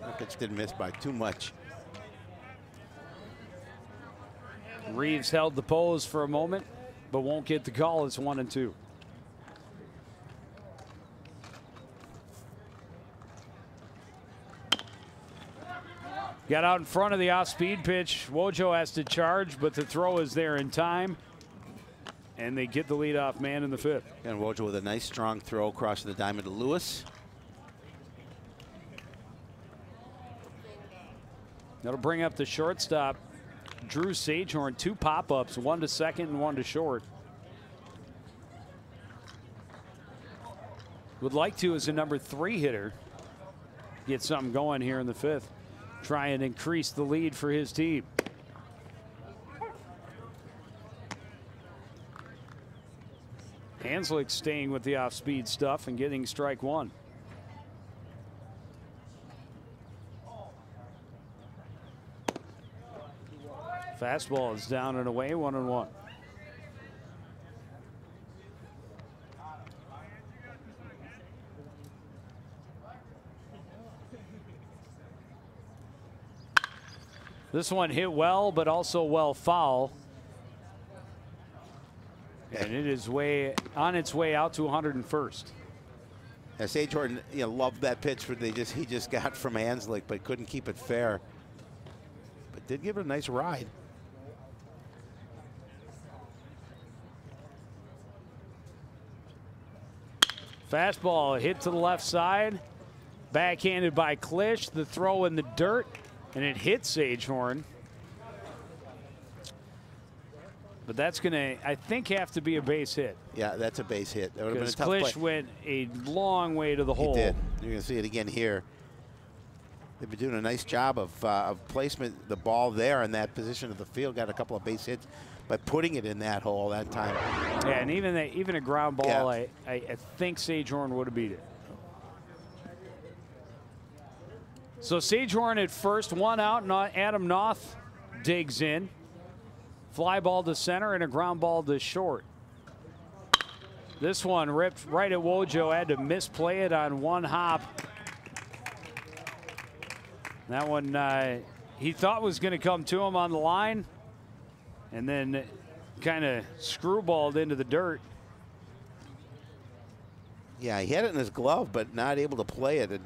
That pitch didn't miss by too much.
Reeves held the pose for a moment, but won't get the call. It's 1-2. Got out in front of the off-speed pitch. Wojo has to charge, but the throw is there in time. And they get the leadoff man in the 5th.
And Wojo with a nice strong throw across the diamond to Lewis.
That'll bring up the shortstop, Drew Sagehorn. 2 pop-ups, 1 to second and 1 to short. Would like to as a number 3 hitter. get something going here in the 5th. Try and increase the lead for his team. Hanzlik staying with the off-speed stuff and getting strike 1. Fastball is down and away, 1-1. This one hit well, but also well foul. And it is on its way out to 101st.
Yeah, Sagehorn, loved that pitch he just got from Hanzlik, but couldn't keep it fair. But did give it a nice ride.
Fastball hit to the left side. Backhanded by Klisch. The throw in the dirt. And it hit Sagehorn. But that's going to, I think, have to be a base hit.
Yeah, that's a base hit. That would have been a tough
Klisch
play.
went a long way to the hole.
He did. You're going to see it again here. They've been doing a nice job of placement. The ball there in that position of the field got a couple of base hits, but putting it in that hole that time.
Yeah, and even a ground ball, yeah. I think Sagehorn would have beat it. So Sagehorn at first, 1 out. Adam Nauth digs in. Fly ball to center and a ground ball to short. This one ripped right at Wojo. Had to misplay it on 1 hop. That one he thought was going to come to him on the line, and then kind of screwballed into the dirt.
Yeah, he had it in his glove, but not able to play it.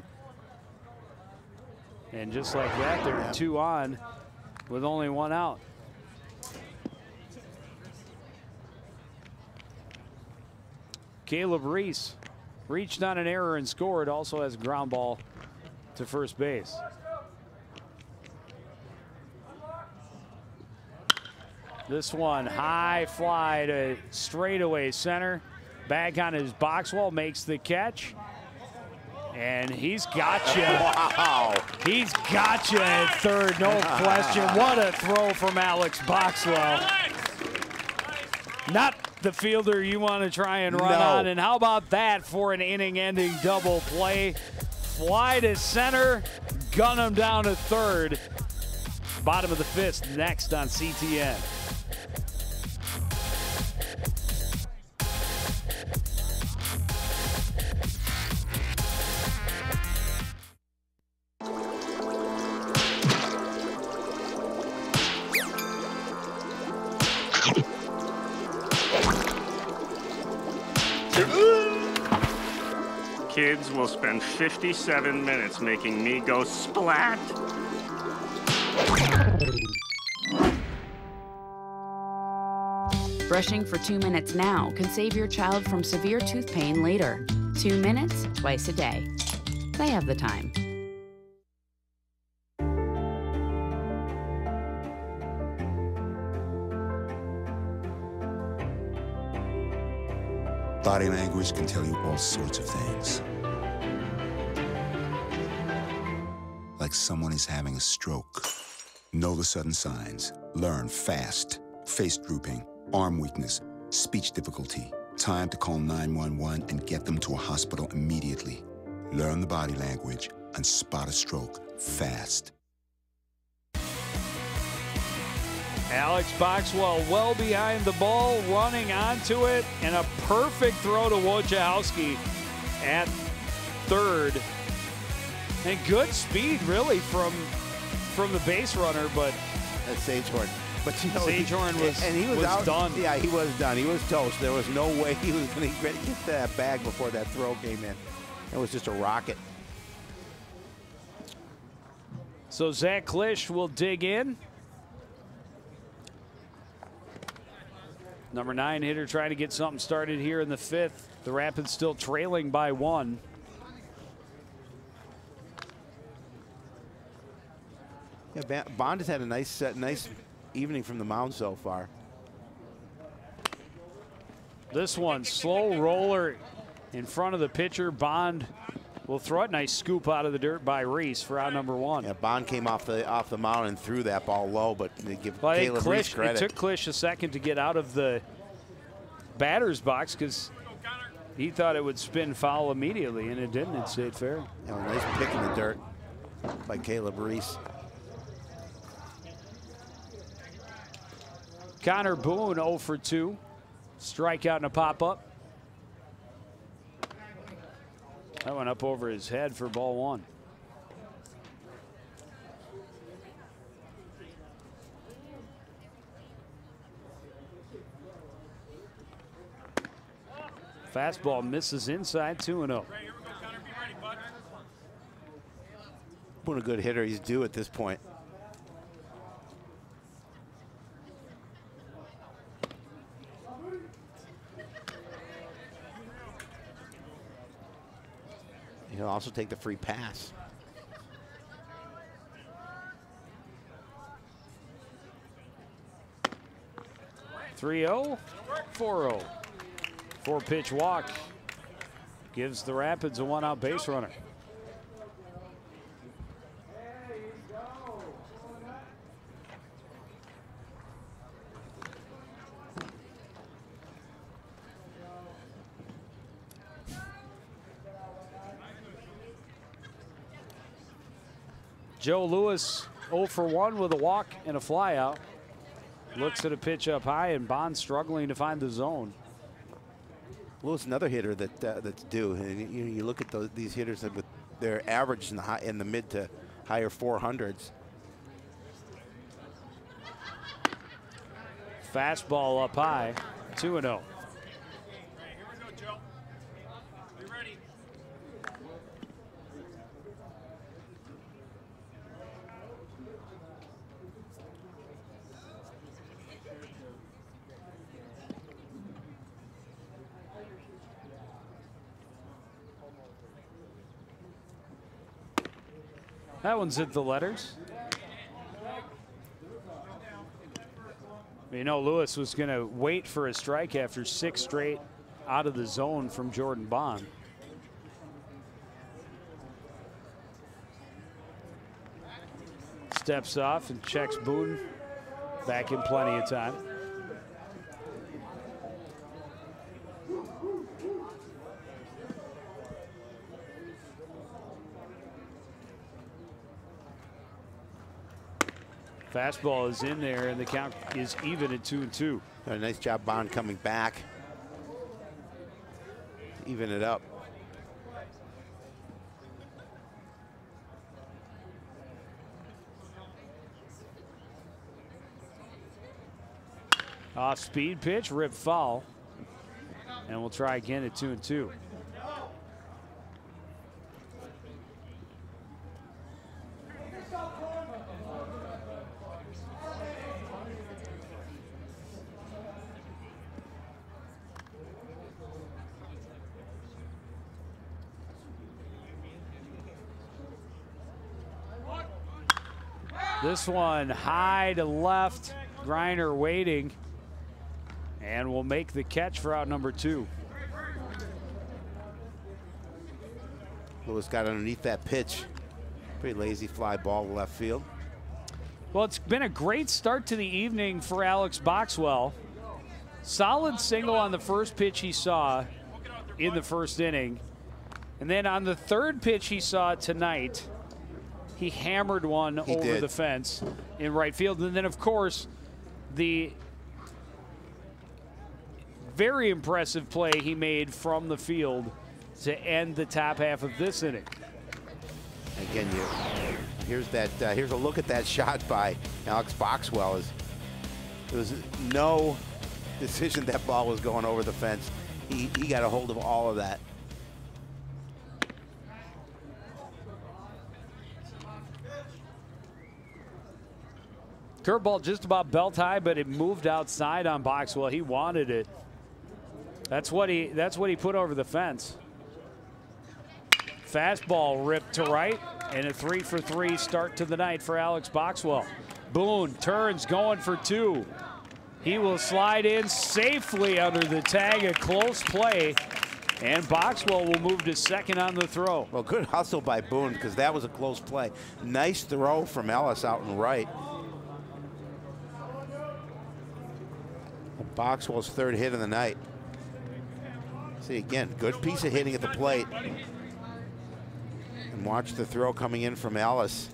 And just like that, they're 2 on with only 1 out. Caleb Reese reached on an error and scored. Also has a ground ball to first base. This one high fly to straightaway center. Back on his Boxwell, makes the catch. And he's got you.
Wow.
He's got you at third, no question. What a throw from Alex Boxwell. Not the fielder you want to try and run on. And how about that for an inning-ending double play? Fly to center, gun him down to third. Bottom of the 5th next on CTN.
Kids will spend 57 minutes making me go splat.
Brushing for 2 minutes now can save your child from severe tooth pain later. 2 minutes, twice a day. They have the time.
Body language can tell you all sorts of things. Like someone is having a stroke. Know the sudden signs. Learn fast. Face drooping, arm weakness, speech difficulty. Time to call 911 and get them to a hospital immediately. Learn the body language and spot a stroke fast.
Alex Boxwell well behind the ball, running onto it, and a perfect throw to Wojciechowski at third. And good speed, really, from the base runner, but
that's Sagehorn. But
Sagehorn was
out,
done.
Yeah, he was done. He was toast. There was no way he was going to get that bag before that throw came in. It was just a rocket.
So Zach Klisch will dig in. Number 9 hitter trying to get something started here in the 5th. The Rapids still trailing by 1.
Yeah, Bond has had a nice evening from the mound so far.
This one, slow roller in front of the pitcher. Bond will throw it. Nice scoop out of the dirt by Reese for out number 1.
Yeah, Bond came off the mound and threw that ball low, but they give Caleb
Klisch,
Reese credit.
It took Klisch a second to get out of the batter's box because he thought it would spin foul immediately, and it didn't. It stayed fair.
Yeah, nice pick in the dirt by Caleb Reese.
Connor Boone 0 for 2. Strikeout and a pop-up. That went up over his head for ball 1. Fastball misses inside, 2-0.
What a good hitter he's due at this point. He'll also take the free pass.
(3-0), 4-0. 4-pitch walk gives the Rapids a 1-out base runner. Joe Lewis 0 for 1 with a walk and a flyout. Looks at a pitch up high, and Bond struggling to find the zone.
Lewis, another hitter that's due. And you look at these hitters with their average in the mid to higher 400s.
Fastball up high, 2-0. That one's hit the letters. You know, Lewis was going to wait for a strike after 6 straight out of the zone from Jordon Bond. Steps off and checks Boone back in plenty of time. Fastball is in there, and the count is even at 2-2.
A nice job, Bond, coming back. Even it up.
Off speed pitch, rip foul. And we'll try again at 2-2. This one high to left. Griner waiting, and will make the catch for out number 2.
Lewis got underneath that pitch. Pretty lazy fly ball left field.
Well, it's been a great start to the evening for Alex Boxwell. Solid single on the first pitch he saw in the first inning. And then on the third pitch he saw tonight, he hammered one over the fence in right field. And then, of course, the very impressive play he made from the field to end the top half of this inning.
Again, here's a look at that shot by Alex Boxwell. There was no decision that ball was going over the fence. He got a hold of all of that.
Curveball just about belt high, but it moved outside on Boxwell. He wanted it. That's what he put over the fence. Fastball ripped to right, and a 3-for-3 start to the night for Alex Boxwell. Boone turns, going for 2. He will slide in safely under the tag. A close play And Boxwell will move to second on the throw.
Well, good hustle by Boone because that was a close play. Nice throw from Ellis out and right. And Boxwell's third hit of the night. See, again, good piece of hitting at the plate. And watch the throw coming in from Ellis.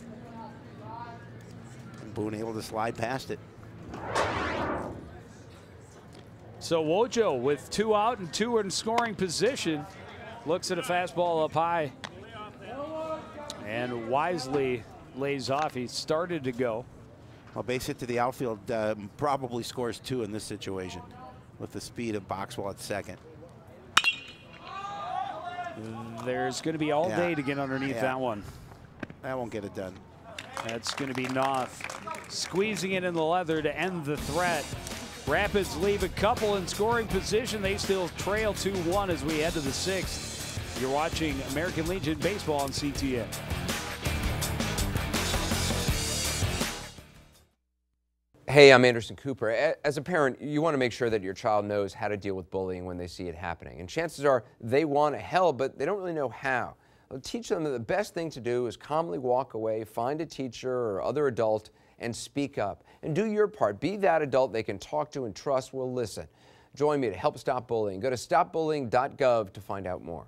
And Boone able to slide past it.
So Wojo with 2 out and 2 in scoring position. Looks at a fastball up high. And wisely lays off. He started to go.
Well, base hit to the outfield probably scores 2 in this situation with the speed of Boxwell at second.
There's going to be all day to get underneath that one.
That won't get it done.
That's going to be Nauth squeezing it in the leather to end the threat. Rapids leave a couple in scoring position. They still trail 2-1 as we head to the 6th. You're watching American Legion Baseball on CTN.
Hey, I'm Anderson Cooper. As a parent, you want to make sure that your child knows how to deal with bullying when they see it happening. And chances are they want to help, but they don't really know how. I'll teach them that the best thing to do is calmly walk away, find a teacher or other adult, and speak up. And do your part. Be that adult they can talk to and trust will listen. Join me to help stop bullying. Go to stopbullying.gov to find out more.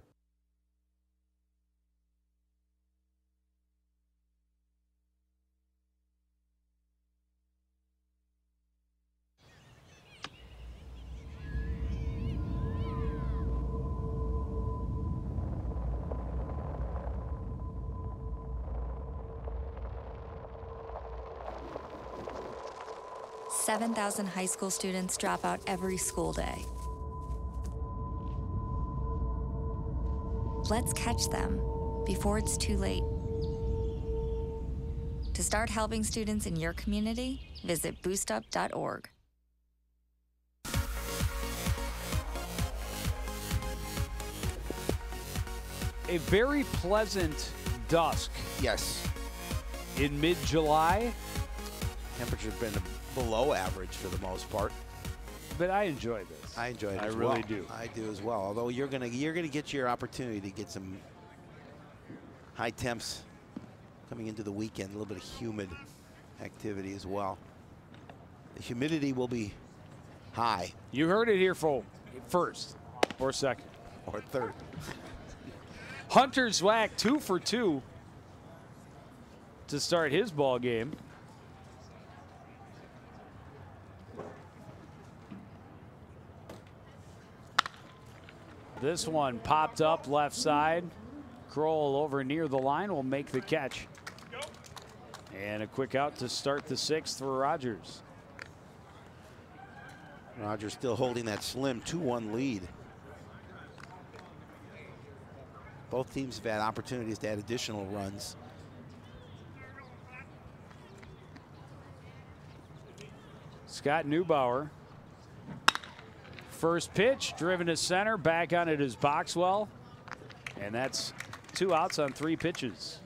$7,000 high school students drop out every school day. Let's catch them before it's too late. To start helping students in your community, visit boostup.org.
A very pleasant dusk.
Yes.
In mid-July.
Temperature's been below average for the most part.
But I enjoy this.
I enjoy it
I
as
really
well.
do.
I do as well. Although you're gonna get your opportunity to get some high temps coming into the weekend. A little bit of humid activity as well. The humidity will be high.
You heard it here first or second
or third.
Hunter Zwack 2 for 2 to start his ball game. This one popped up left side. Croal over near the line will make the catch. And a quick out to start the 6th for Rogers.
Rogers still holding that slim 2-1 lead. Both teams have had opportunities to add additional runs.
Scott Neubauer. First pitch, driven to center, back on it is Boxwell. And that's 2 outs on 3 pitches.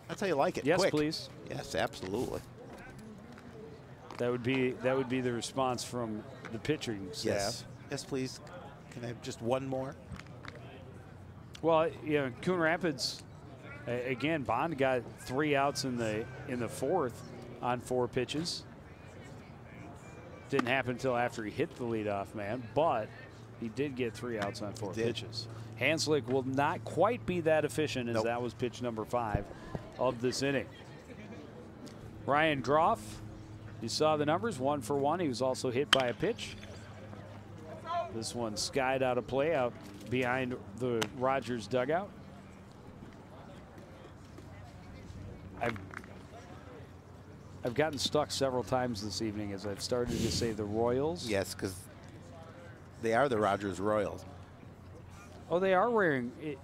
That's how you like it.
Yes,
quick.
please.
Yes, absolutely.
That would be the response from the pitching staff.
Yes. Yes, please. Can I have just one more?
Well, you know, Coon Rapids, again, Bond got 3 outs in the 4th on 4 pitches. Didn't happen until after he hit the leadoff man, but he did get 3 outs on 4 pitches. Hanzlik will not quite be that efficient as that was pitch number 5 of this inning. Ryan Groff, you saw the numbers, 1 for 1. He was also hit by a pitch. This one skied out of play out behind the Rogers dugout. I've gotten stuck several times this evening as I've started to say the Royals.
Yes, because they are the Rogers Royals.
Oh, they are wearing it.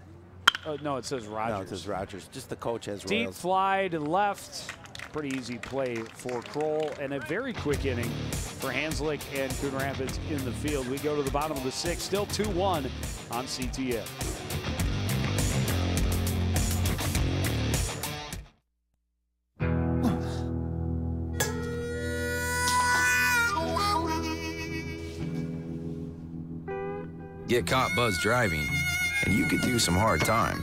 Oh, no, it says Rogers.
No, it says Rogers. Just the coach has
Deep
Royals.
fly to left. Pretty easy play for Croal, and a very quick inning for Hanzlik and Coon Rapids in the field. We go to the bottom of the 6th, still 2-1 on CTN.
Get caught buzz driving, and you could do some hard time.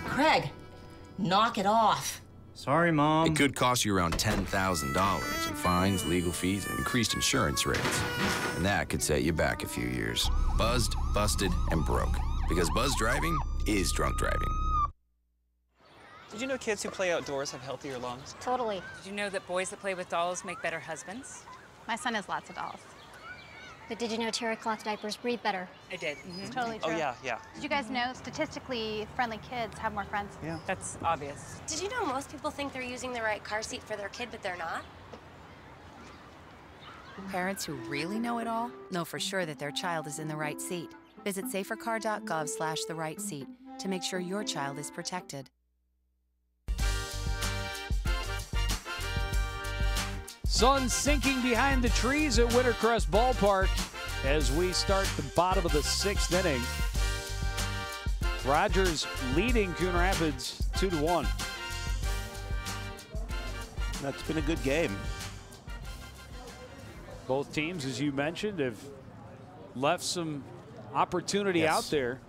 Craig, knock it off.
Sorry, Mom. It could cost you around $10,000 in fines, legal fees, and increased insurance rates. And that could set you back a few years. Buzzed, busted, and broke. Because buzz driving is drunk driving.
Did you know kids who play outdoors have healthier lungs?
Totally. Did you know that boys that play with dolls make better husbands? My son has lots of dolls.
But did you know terry cloth diapers breathe better?
I did.
It's totally true.
Oh, yeah.
Did you guys know statistically friendly kids have more friends?
Yeah.
That's obvious.
Did you know most people think they're using the right car seat for their kid, but they're not?
Parents who really know it all know for sure that their child is in the right seat. Visit safercar.gov/the-right-seat to make sure your child is protected.
Sun sinking behind the trees at Wintercrest Ballpark as we start the bottom of the 6th inning. Rogers leading Coon Rapids 2-1.
That's been a good game.
Both teams, as you mentioned, have left some opportunity out there.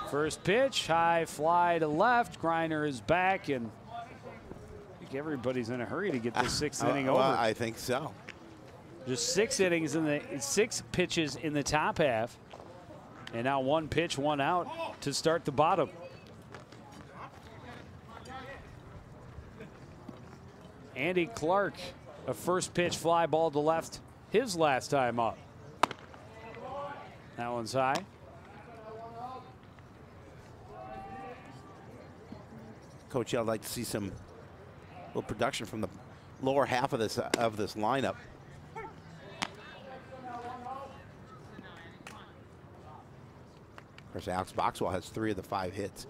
First pitch, high fly to left. Griner is back, and I think everybody's in a hurry to get this 6th inning over.
I think so.
Just 6 innings in the 6 pitches in the top half, and now 1 pitch, 1 out to start the bottom. Andy Clark, a first pitch fly ball to left, his last time up. That one's high.
Coach, I'd like to see some little production from the lower half of this lineup. Of course, Alex Boxwell has 3 of the 5 hits,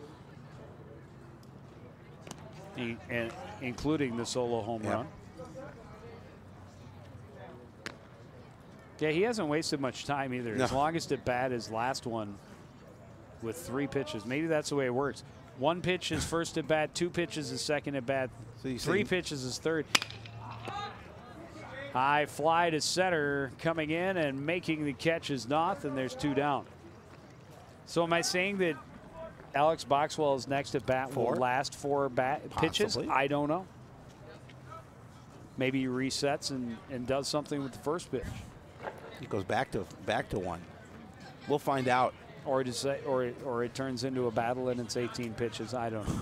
and including the solo home run. Yeah, he hasn't wasted much time either.
No.
His longest at bat is last one with 3 pitches. Maybe that's the way it works. 1 pitch is first at bat, 2 pitches is second at bat,
so
3 pitches is third. High fly to center, coming in and making the catch is Nauth, and there's 2 down. So am I saying that Alex Boxwell's next at bat will last 4 pitches? I don't know. Maybe he resets and does something with the first pitch.
He goes back to 1. We'll find out.
Or it turns into a battle and it's 18 pitches. I don't know.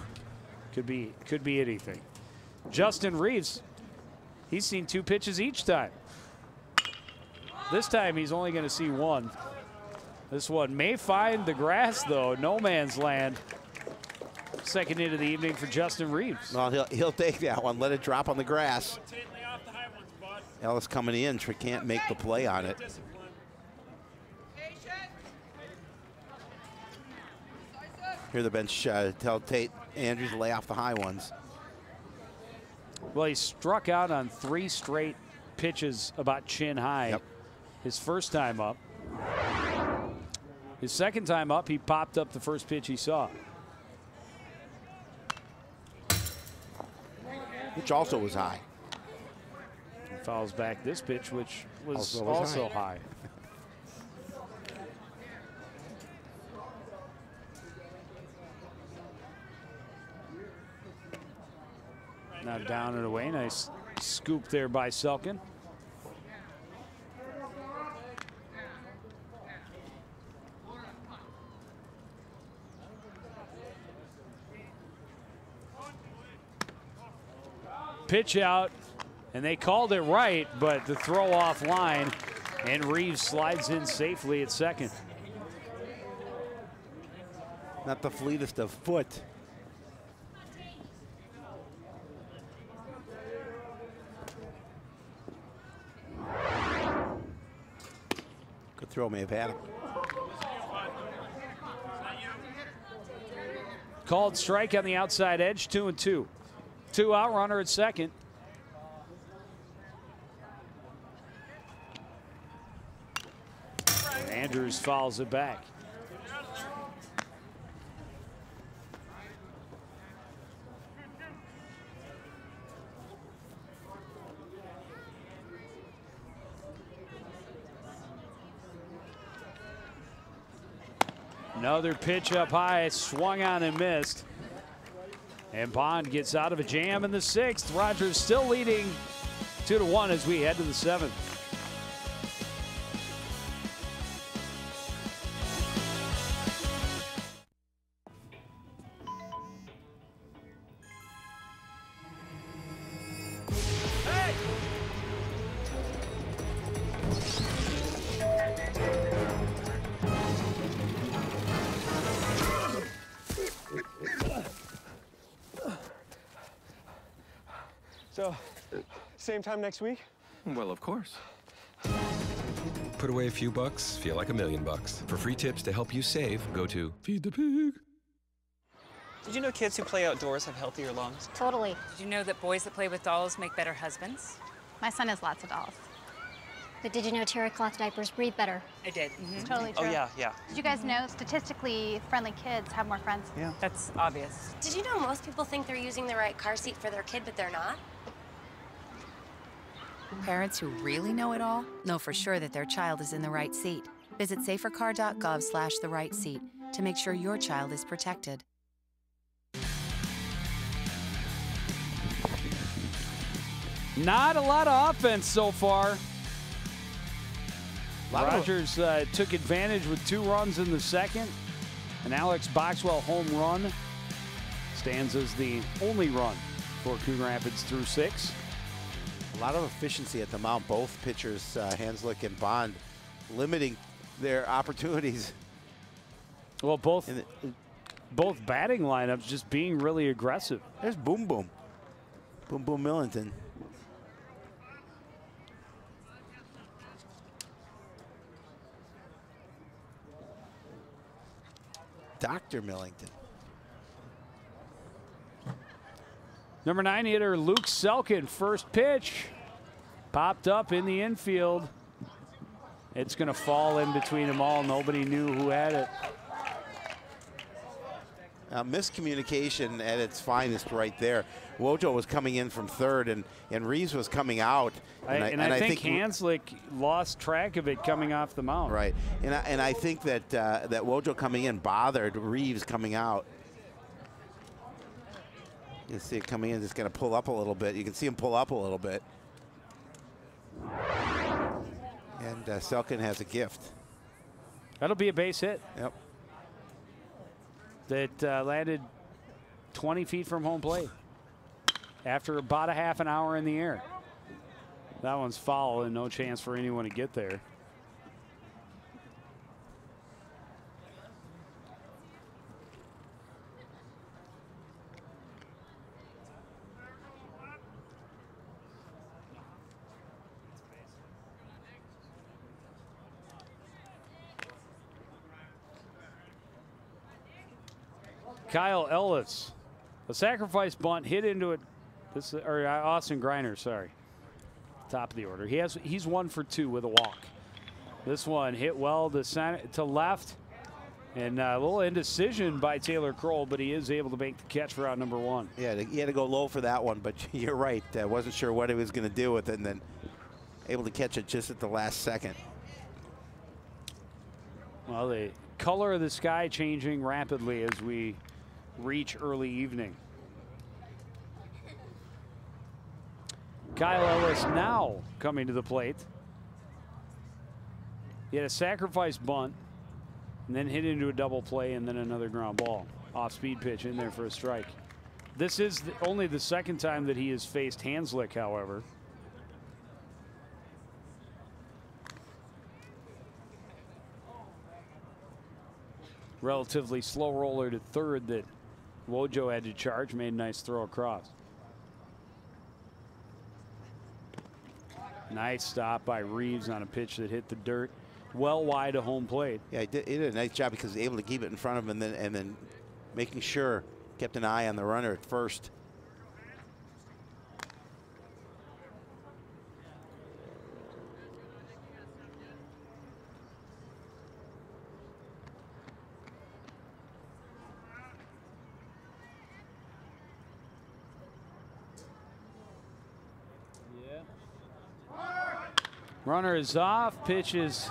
Could be anything. Justin Reeves, he's seen 2 pitches each time. This time he's only going to see 1. This one may find the grass though. No man's land. Second hit of the evening for Justin Reeves.
Well, he'll take that one. Let it drop on the grass. Ellis coming in, can't make the play on it. Hear the bench tell Tate Andrews to lay off the high ones.
Well, he struck out on 3 straight pitches about chin high.
Yep.
His first time up. His second time up, he popped up the first pitch he saw.
Which also was high.
He fouls back this pitch, which was also high. Now down and away. Nice scoop there by Selken. Pitch out, and they called it right, but the throw off line, and Reeves slides in safely at second.
Not the fleetest of foot. Good throw, may have had him.
Called strike on the outside edge, 2-2. 2 out, runner at second. And Andrews fouls it back. Another pitch up high, swung on and missed. And Bond gets out of a jam in the 6th. Rogers still leading 2-1 as we head to the 7th.
So, same time next week?
Well, of course. Put away a few bucks, feel like $1 million. For free tips to help you save, go to Feed the Pig.
Did you know kids who play outdoors have healthier lungs?
Totally. Did you know that boys that play with dolls make better husbands? My son has lots of dolls.
But did you know terry cloth diapers breathe better?
I did.
It's totally true.
Oh, yeah, yeah.
Did you guys know statistically friendly kids have more friends?
Yeah.
That's obvious.
Did you know most people think they're using the right car seat for their kid, but they're not?
Parents who really know it all know for sure that their child is in the right seat. Visit safercar.gov/the right seat to make sure your child is protected.
Not a lot of offense so far. Rogers took advantage with 2 runs in the 2nd. An Alex Boxwell home run stands as the only run for Coon Rapids through 6.
A lot of efficiency at the mound. Both pitchers, Hanzlik and Bond, limiting their opportunities.
Well, both batting lineups just being really aggressive.
There's Boom Boom. Boom Boom Millington. Dr. Millington.
Number 9 hitter Luke Selken, first pitch. Popped up in the infield. It's going to fall in between them all. Nobody knew who had it.
Miscommunication at its finest right there. Wojo was coming in from 3rd, and Reeves was coming out.
I think Hanzlik lost track of it coming off the mound.
Right, and I think that that Wojo coming in bothered Reeves coming out. You see it coming in, just going to pull up a little bit. You can see him pull up a little bit. And Selken has a gift.
That'll be a base hit.
Yep.
That landed 20 feet from home plate after about a half an hour in the air. That one's foul and no chance for anyone to get there. Kyle Ellis, a sacrifice bunt hit into it. Austin Griner, sorry, top of the order. He's 1 for 2 with a walk. This one hit well to center, to left, and a little indecision by Taylor Croal, but he is able to make the catch for out number 1.
Yeah, he had to go low for that one, but you're right. Wasn't sure what he was going to do with it, and then able to catch it just at the last second.
Well, the color of the sky changing rapidly as we reach early evening. Kyle Ellis now coming to the plate. He had a sacrifice bunt and then hit into a double play and then another ground ball. Off-speed pitch in there for a strike. This is only the 2nd time that he has faced Hanzlik, however. Relatively slow roller to 3rd that Wojo had to charge, made a nice throw across. Nice stop by Reeves on a pitch that hit the dirt well wide of home plate.
Yeah, he did a nice job because he was able to keep it in front of him and then making sure, kept an eye on the runner at first.
Runner is off, pitch is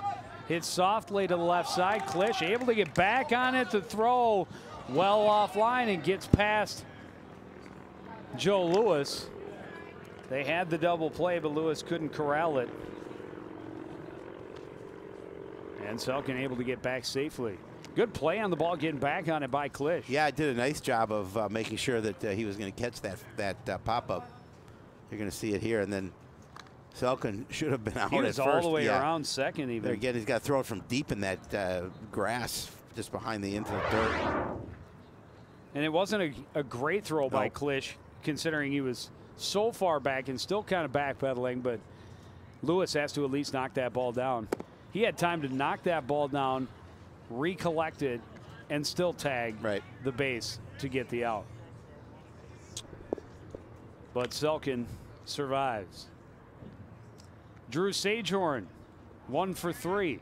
Hit softly to the left side. Klisch able to get back on it to throw well offline and gets past Joe Lewis. They had the double play, but Lewis couldn't corral it. And Selken able to get back safely. Good play on the ball, getting back on it by Klisch.
Yeah, did a nice job of making sure that he was going to catch that pop-up. You're going to see it here, and then Selken should have been out
he was
at first.
All the way around second even.
There again, he's got to throw it from deep in that grass just behind the infield dirt.
And it wasn't a great throw by Klisch, considering he was so far back and still kind of backpedaling, but Lewis has to at least knock that ball down. He had time to knock that ball down, recollect it, and still tag the base to get the out. But Selken survives. Drew Sagehorn, 1 for 3.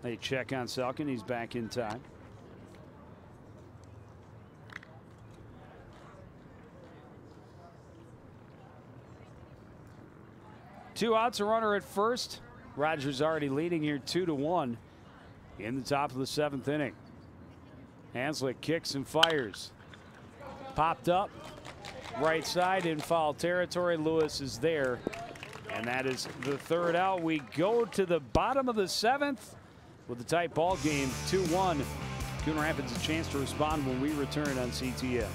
They check on Selken. He's back in time. Two outs, a runner at first. Rogers already leading here 2-1 in the top of the 7th inning. Hanzlik kicks and fires. Popped up. Right side in foul territory. Lewis is there. And that is the 3rd out. We go to the bottom of the 7th with a tight ball game, 2-1. Coon Rapids a chance to respond when we return on CTN.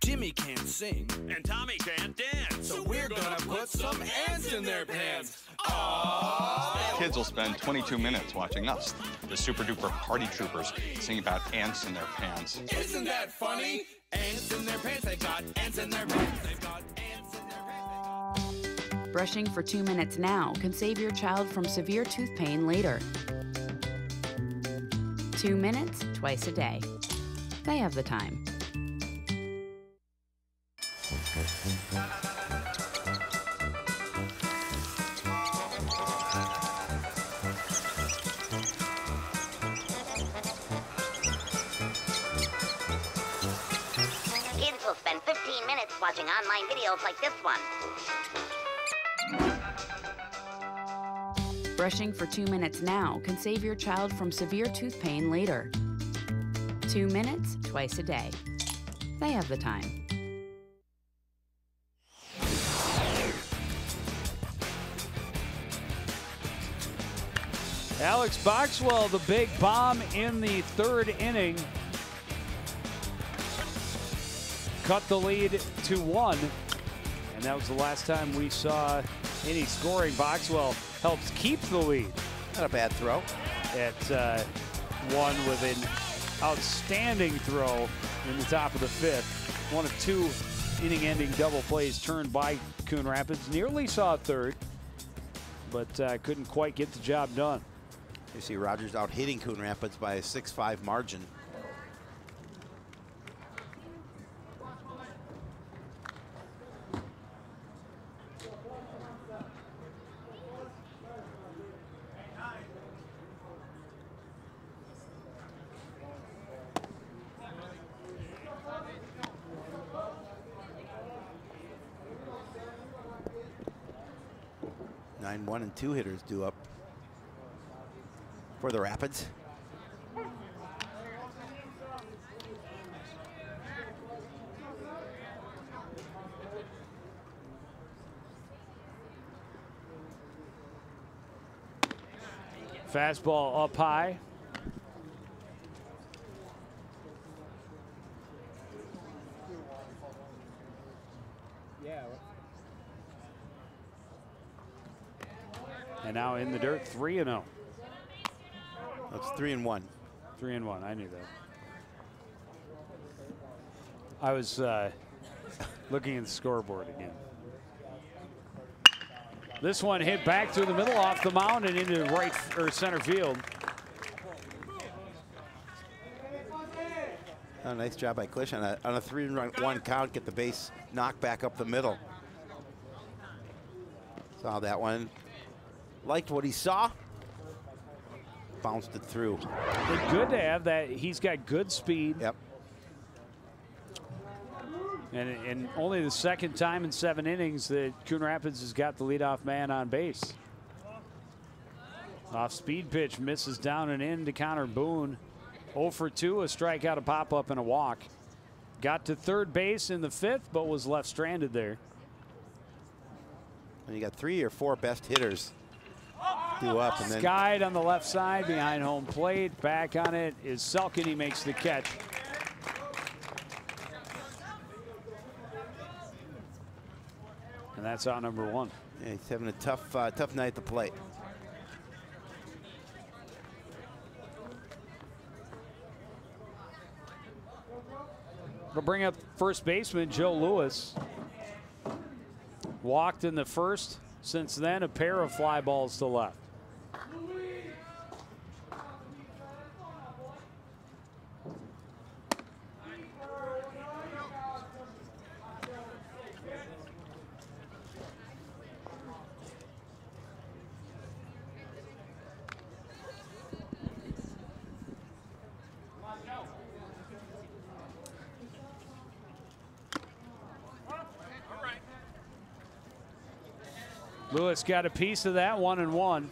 Jimmy can't sing, and Tommy can't dance, so we're gonna put some ants in their pants. Aww.
Kids will spend 22 minutes watching us, the super duper party troopers, sing about ants in their pants.
Isn't that funny? Ants in their pants, they've got ants in their pants, they've got ants in their pants.
Brushing for 2 minutes now can save your child from severe tooth pain later. 2 minutes, twice a day. They have the time.
Kids will spend 15 minutes watching online videos like this one.
Brushing for 2 minutes now can save your child from severe tooth pain later. 2 minutes, twice a day. They have the time.
Alex Boxwell, the big bomb in the 3rd inning. Cut the lead to 1. And that was the last time we saw any scoring. Boxwell helps keep the lead.
Not a bad throw.
At 1 with an outstanding throw in the top of the 5th. One of 2 inning-ending double plays turned by Coon Rapids. Nearly saw a 3rd, but couldn't quite get the job done.
You see Rogers out hitting Coon Rapids by a 6-5 margin. Nine 1 and 2 hitters due up for the Rapids.
Fastball up high. And now in the dirt, 3-0.
That's 3-1.
3-1. I knew that. I was looking at the scoreboard again. This one hit back through the middle off the mound and into right or center field.
Oh, nice job by Klisch on a 3-1 count. Get the base knocked back up the middle. Saw that one. Liked what he saw. Bounced it through.
It's good to have that. He's got good speed.
Yep.
And only the second time in 7 innings that Coon Rapids has got the leadoff man on base. Off speed pitch, misses down and in to Connor Boone. 0 for 2, a strikeout, a pop-up, and a walk. Got to third base in the 5th, but was left stranded there.
And you got 3 or 4 best hitters due up. And then
Skied on the left side behind home plate. Back on it is Selken. He makes the catch. And that's out number 1.
Yeah, he's having a tough night at the plate.
We'll bring up first baseman Joe Lewis. Walked in the 1st. Since then, a pair of fly balls to left. Lewis got a piece of that, 1-1.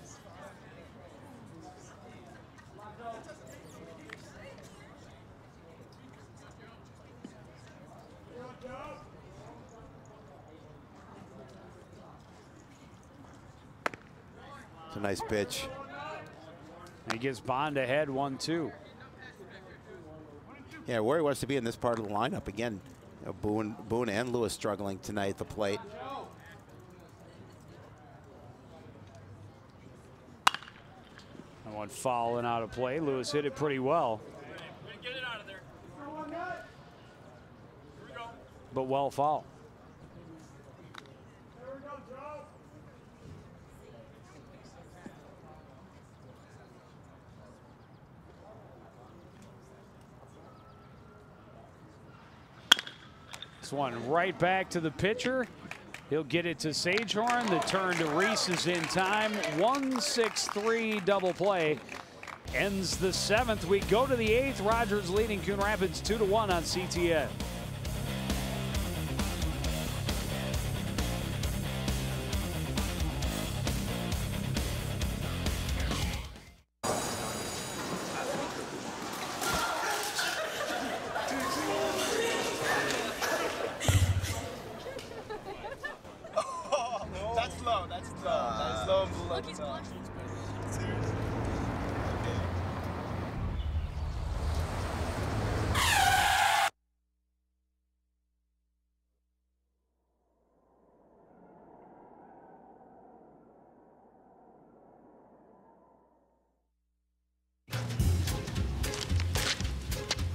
It's a nice pitch.
And he gives Bond ahead, 1-2.
Yeah, where he wants to be in this part of the lineup again. You know, Boone and Lewis struggling tonight at the plate.
One foul and out of play. Lewis hit it pretty well.
Get it out of there.
But well foul. This one right back to the pitcher. He'll get it to Sagehorn. The turn to Reese is in time. 1-6-3 double play. Ends the 7th. We go to the 8th. Rogers leading Coon Rapids 2-1 on CTN.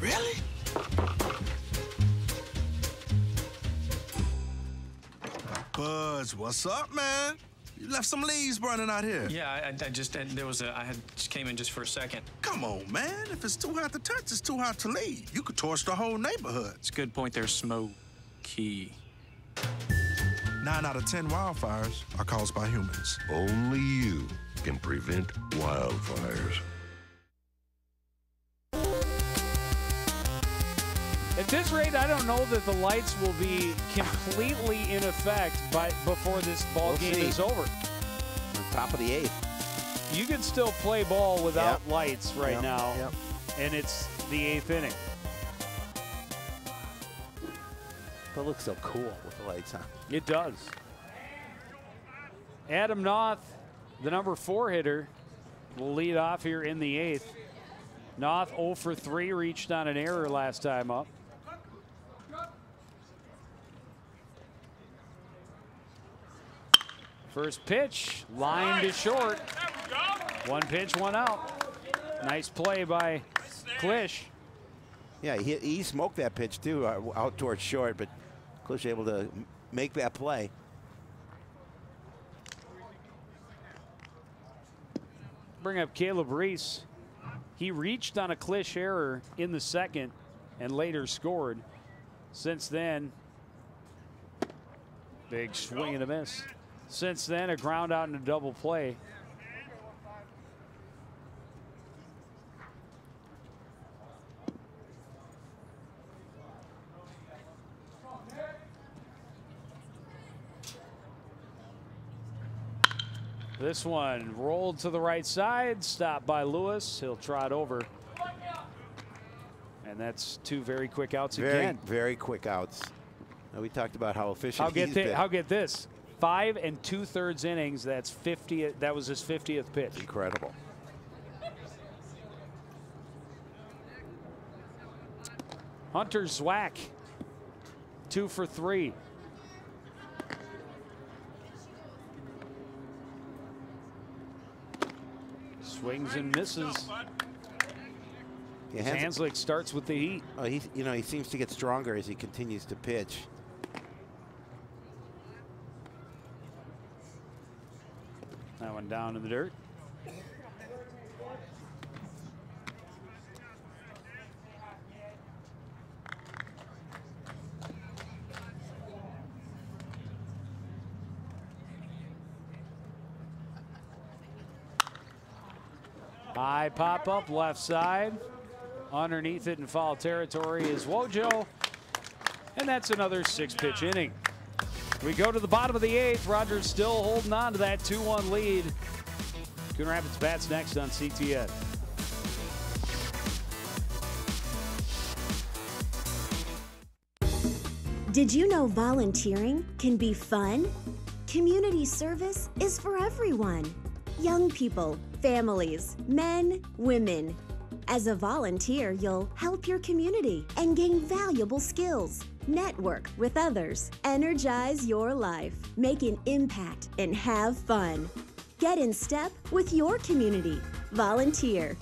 Really?
Buzz, what's up, man? You left some leaves burning out here.
Yeah, I just just came in just for a second.
Come on, man. If it's too hot to touch, it's too hot to leave. You could torch the whole neighborhood.
It's a good point there, Smokey.
9 out of 10 wildfires are caused by humans.
Only you can prevent wildfires.
At this rate, I don't know that the lights will be completely in effect before this ball game is over.
On top of the 8th.
You can still play ball without lights right now, and it's the 8th inning.
But it looks so cool with the lights on.
It does. Adam Nauth, the number 4 hitter, will lead off here in the 8th. Nauth 0 for 3, reached on an error last time up. First pitch, line to short. 1 pitch, 1 out. Nice play by Klisch.
Yeah, he smoked that pitch too, out towards short, but Klisch able to make that play.
Bring up Caleb Reese. He reached on a Klisch error in the 2nd and later scored. Since then, big swing and a miss. Since then, a ground out and a double play. This one rolled to the right side, stopped by Lewis. He'll trot over. And that's 2 very quick outs again.
Very quick outs. Now, we talked about how efficient he's been.
How get this? 5 2/3 innings. That's 50. That was his 50th pitch.
Incredible.
Hunter Zwack, 2 for 3. Swings and misses.
Yeah,
Hanzlik starts with the heat.
He seems to get stronger as he continues to pitch.
That one down in the dirt. High pop up left side. Underneath it in foul territory is Wojo. And that's another 6-pitch inning. We go to the bottom of the 8th. Rogers still holding on to that 2-1 lead. Coon Rapids bats next on CTN.
Did you know volunteering can be fun? Community service is for everyone. Young people, families, men, women. As a volunteer, you'll help your community and gain valuable skills. Network with others. Energize your life. Make an impact and have fun. Get in step with your community. Volunteer.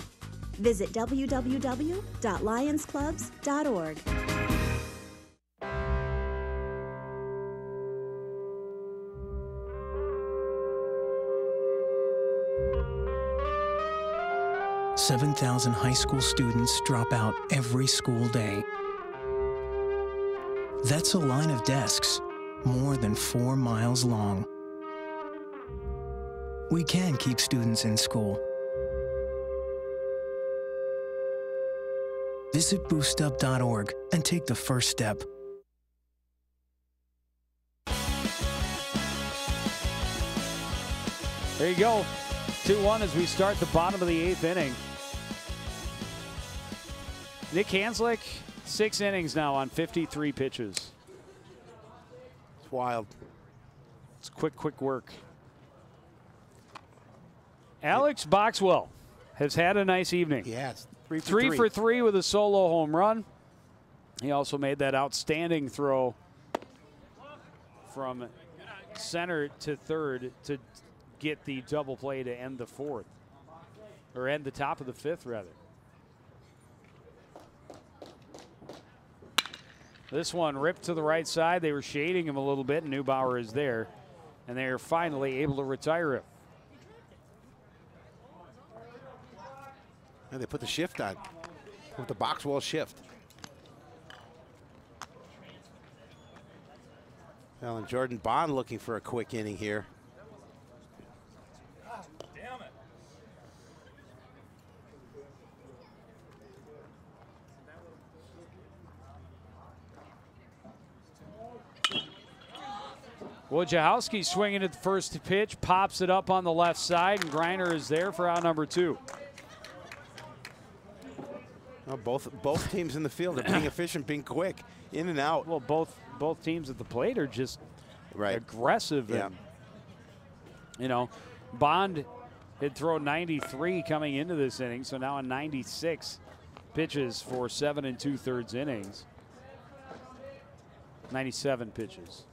Visit www.lionsclubs.org.
$7,000 high school students drop out every school day. That's a line of desks more than 4 miles long. We can keep students in school. Visit boostup.org and take the first step.
There you go. 2-1 as we start the bottom of the 8th inning. Nick Hanzlik, 6 innings now on 53 pitches.
It's wild.
It's quick work. Alex Boxwell has had a nice evening.
Yes,
3 for 3 with a solo home run. He also made that outstanding throw from center to third to get the double play to end the 4th, or end the top of the 5th rather. This one ripped to the right side. They were shading him a little bit, and Neubauer is there, and they are finally able to retire him.
And they put the shift on, with the Boxwell shift. Well, and Jordon Bond looking for a quick inning here.
Wojciechowski swinging at the first pitch, pops it up on the left side, and Griner is there for out number 2.
Well, both teams in the field are being efficient, being quick, in and out.
Well, both teams at the plate are just aggressive.
Yeah.
And, you know, Bond had thrown 93 coming into this inning, so now on 96 pitches for 7 2/3 innings. 97 pitches.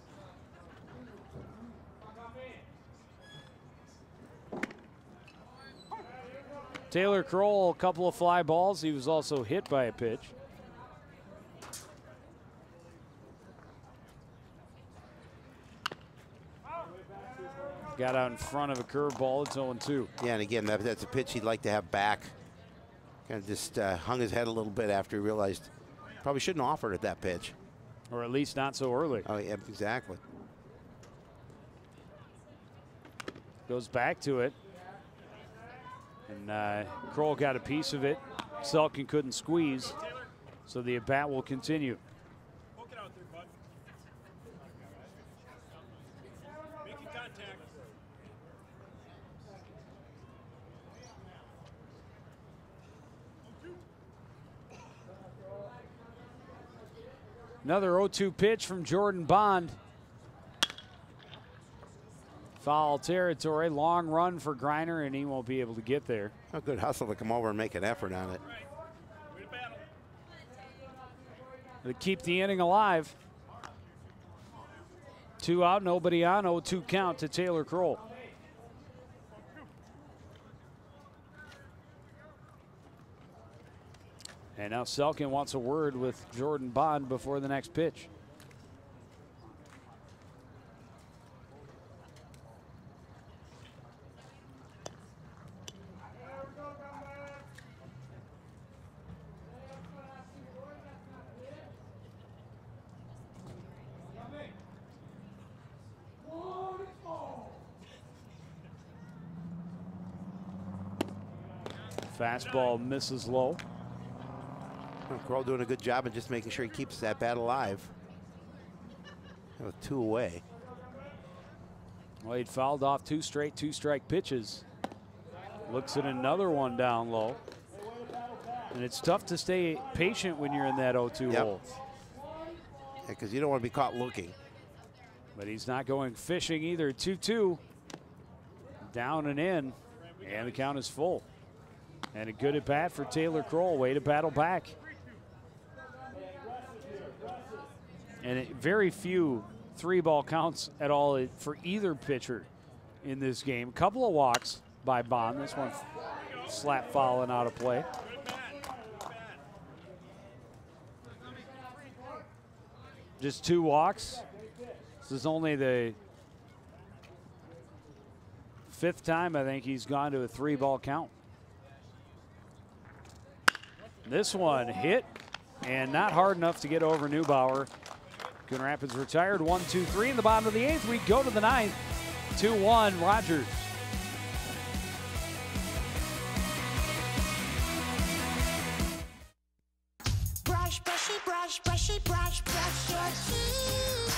Taylor Croal, a couple of fly balls. He was also hit by a pitch. Got out in front of a curveball. It's 0-2.
Yeah, and again, that's a pitch he'd like to have back. Kind of just hung his head a little bit after he realized probably shouldn't have offered at that pitch.
Or at least not so early.
Oh, yeah, exactly.
Goes back to it. And Croal got a piece of it. Selken couldn't squeeze, so the at-bat will continue. Another 0-2 pitch from Jordon Bond. Foul territory, long run for Griner, and he won't be able to get there.
A good hustle to come over and make an effort on it.
To keep the inning alive. 2 out, nobody on, 0-2 count to Taylor Croal. And now Selken wants a word with Jordon Bond before the next pitch. Fastball misses low.
Croal doing a good job of just making sure he keeps that bat alive. With 2 away.
Well, he'd fouled off 2 straight 2-strike pitches. Looks at another one down low. And it's tough to stay patient when you're in that 0-2 hole.
Yeah, because you don't want to be caught looking.
But he's not going fishing either. 2-2. Down and in. And the count is full. And a good at bat for Taylor Croal. Way to battle back. And very few 3-ball counts at all for either pitcher in this game. A couple of walks by Bond. This one slap foul and out of play. Just 2 walks. This is only the 5th time I think he's gone to a 3-ball count. This one hit and not hard enough to get over Neubauer. Coon Rapids retired 1-2-3 in the bottom of the 8th. We go to the 9th. 2-1 Rogers.
Brush, brushy, brush, brushy, brush, brush your teeth.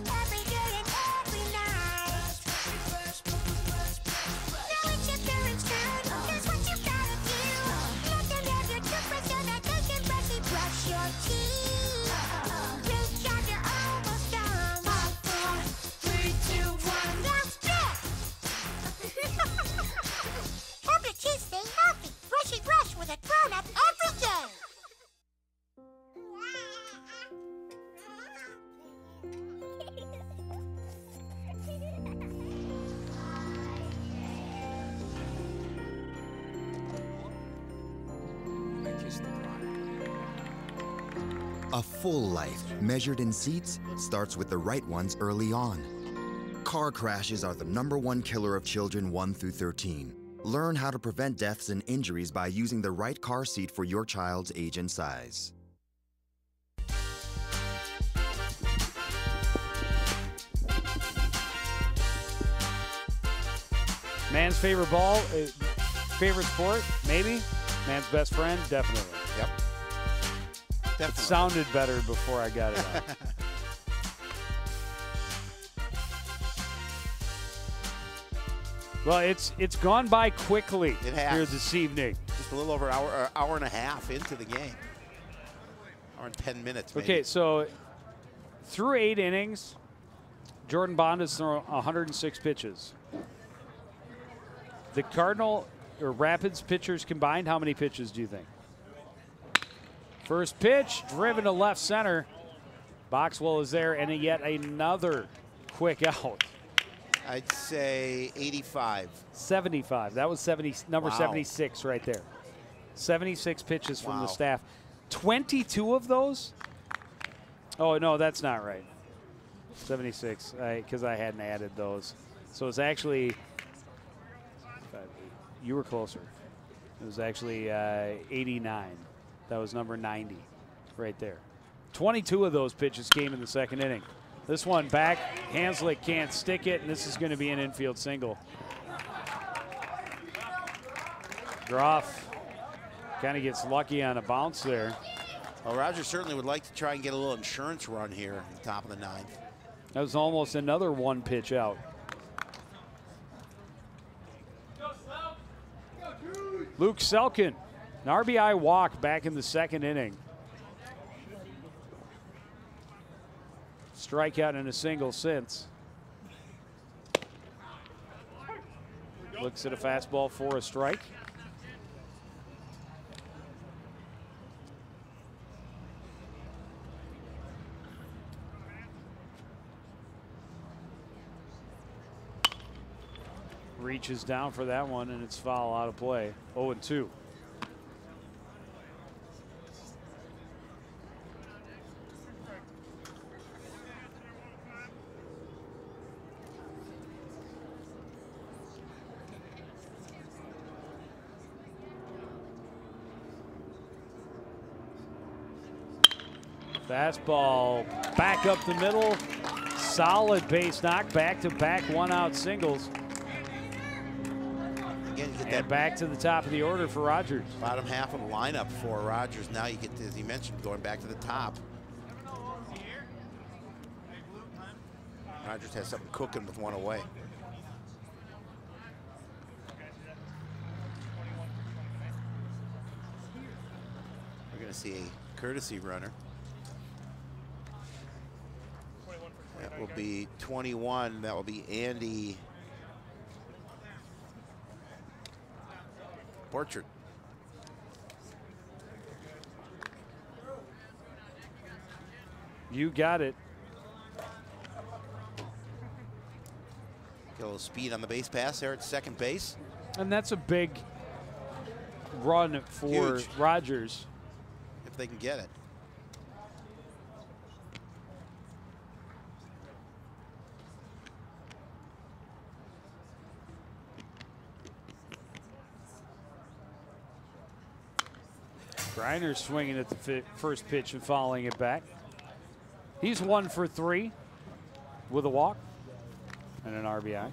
Every day and every night. Now it's your parents' turn. Here's what you gotta do. Let them have your toothbrush so that they can brushy brush your teeth. Reach out, you're almost done. 5, 4, 3, 2, 1. That's it. Help your teeth stay healthy. Brushy brush with a grown-up every day.
A full life, measured in seats, starts with the right ones early on. Car crashes are the #1 killer of children 1 through 13. Learn how to prevent deaths and injuries by using the right car seat for your child's age and size.
Man's favorite ball, favorite sport, maybe. Man's best friend, definitely.
Yep.
It sounded better before I got it out. Well, it's gone by quickly here this evening.
Just a little over an hour and a half into the game. Hour and 10 minutes, maybe.
Okay, so through 8 innings, Jordon Bond has thrown 106 pitches. The Cardinal or Rapids pitchers combined, how many pitches do you think? First pitch, driven to left center. Boxwell is there, and yet another quick out.
I'd say 85.
75. That was number 76 right there. 76 pitches from the staff. 22 of those? Oh, no, that's not right. 76, because I hadn't added those. So it's actually, you were closer. It was actually 89. That was number 90 right there. 22 of those pitches came in the second inning. This one back, Hanzlik can't stick it, and this is going to be an infield single. Groff kind of gets lucky on a bounce there.
Well, Rogers certainly would like to try and get a little insurance run here at the top of the 9th.
That was almost another 1 pitch out. Luke Selken, an RBI walk back in the second inning. strikeout and a single since. Looks at a fastball for a strike. Reaches down for that one, and it's foul out of play. 0-2. Fastball back up the middle. Solid base knock. Back-to-back one-out singles.
Again, you get
And
that
back to the top of the order for Rogers.
bottom half of the lineup for Rogers. Now you get, as you mentioned, going back to the top. Rogers has something cooking with one away. We're going to see a courtesy runner. That will be 21. That will be Andy Borchard.
You got it.
Get a little speed on the base pass there at second base.
And that's a big run for
Huge.
Rogers.
If they can get it.
Griner swinging at the first pitch and fouling it back. He's 1 for 3 with a walk and an RBI.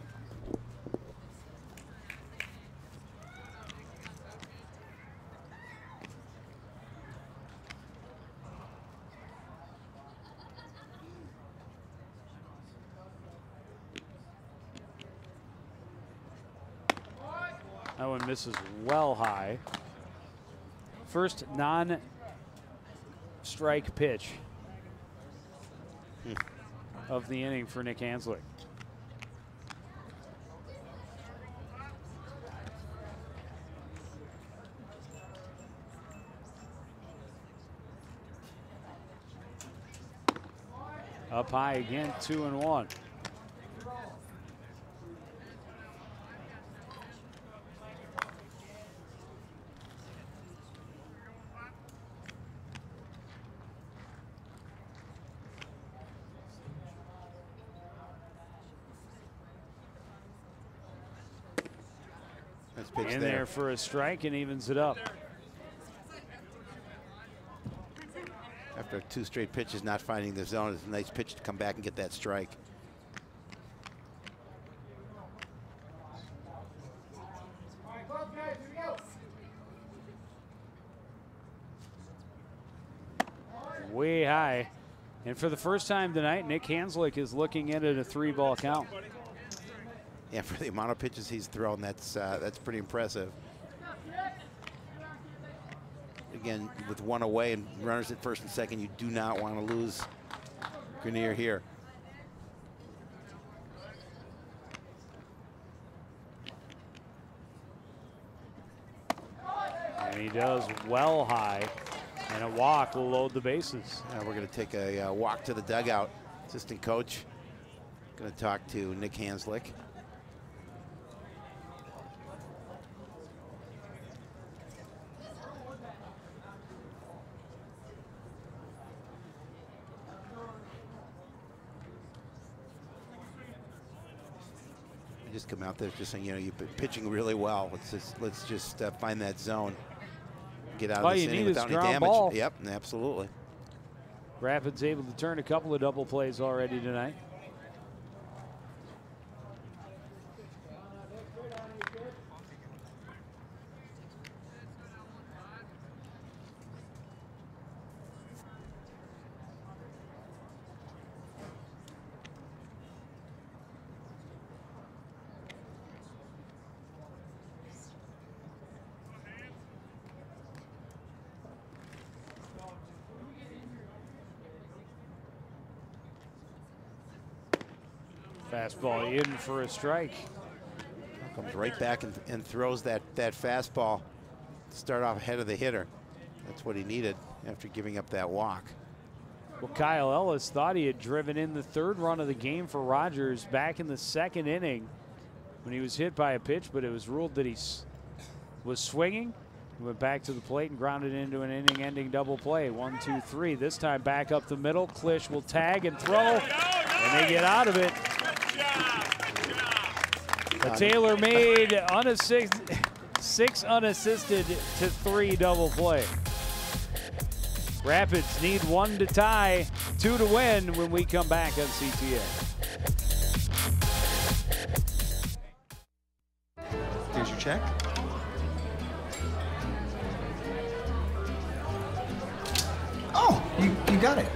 That one misses well high. First non-strike pitch of the inning for Nick Hanzlik. Up high again, 2-1. In there for a strike and evens it up.
After 2 straight pitches not finding the zone, it's a nice pitch to come back and get that strike.
Way high. And for the first time tonight, Nick Hanzlik is looking in at a 3-ball count.
Yeah, for the amount of pitches he's thrown, that's pretty impressive. Again, with one away and runners at first and second, you do not want to lose Griner here.
And he does well high, and a walk will load the bases.
We're going to take a walk to the dugout. Assistant coach going to talk to Nick Hanzlik. Just come out there just saying, you know, you've been pitching really well. Let's just find that zone. Get out of this inning without any damage.
Ball.
Yep, absolutely.
Rapids able to turn a couple of double plays already tonight. Fastball in for a strike.
Comes right back and throws that fastball to start off ahead of the hitter. That's what he needed after giving up that walk.
Well, Kyle Ellis thought he had driven in the 3rd run of the game for Rogers back in the 2nd inning when he was hit by a pitch, but it was ruled that he was swinging. He went back to the plate and grounded into an inning-ending double play. 1, 2, 3. This time back up the middle. Klisch will tag and throw, and they get out of it. A tailor-made 6 unassisted to 3 double play. Rapids need 1 to tie, 2 to win when we come back on CTN.
Here's your check. Oh, you got it.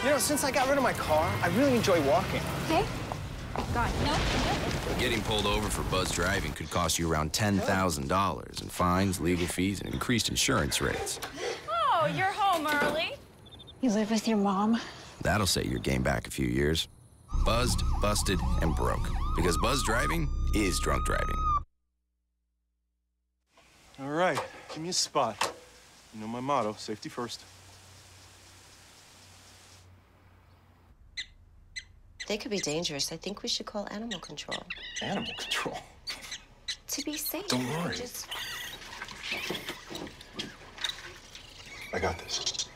You know, since I got rid of my car, I really enjoy walking.
Okay. Got it. No.
Getting pulled over for buzz driving could cost you around $10,000 in fines, legal fees, and increased insurance rates.
Oh, you're home early.
You live with your mom?
That'll set your game back a few years. Buzzed, busted, and broke. Because buzz driving is drunk driving.
All right, give me a spot. You know my motto, safety first.
They could be dangerous. I think we should call animal control.
Animal control?
To be safe.
Don't worry.
Just...
I got this.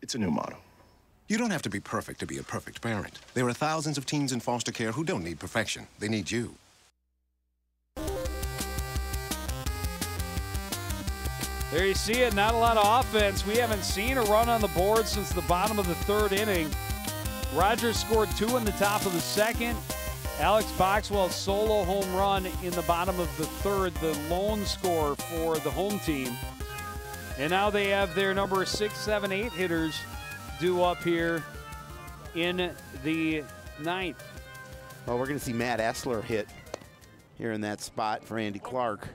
It's a new motto.
You don't have to be perfect to be a perfect parent. There are thousands of teens in foster care who don't need perfection. They need you.
There you see it, not a lot of offense. We haven't seen a run on the board since the bottom of the 3rd inning. Rogers scored 2 in the top of the 2nd. Alex Boxwell solo home run in the bottom of the 3rd, the lone score for the home team. And now they have their number 6, 7, 8 hitters due up here in the 9th.
Well, we're going to see Matt Essler hit here in that spot for Andy Clark.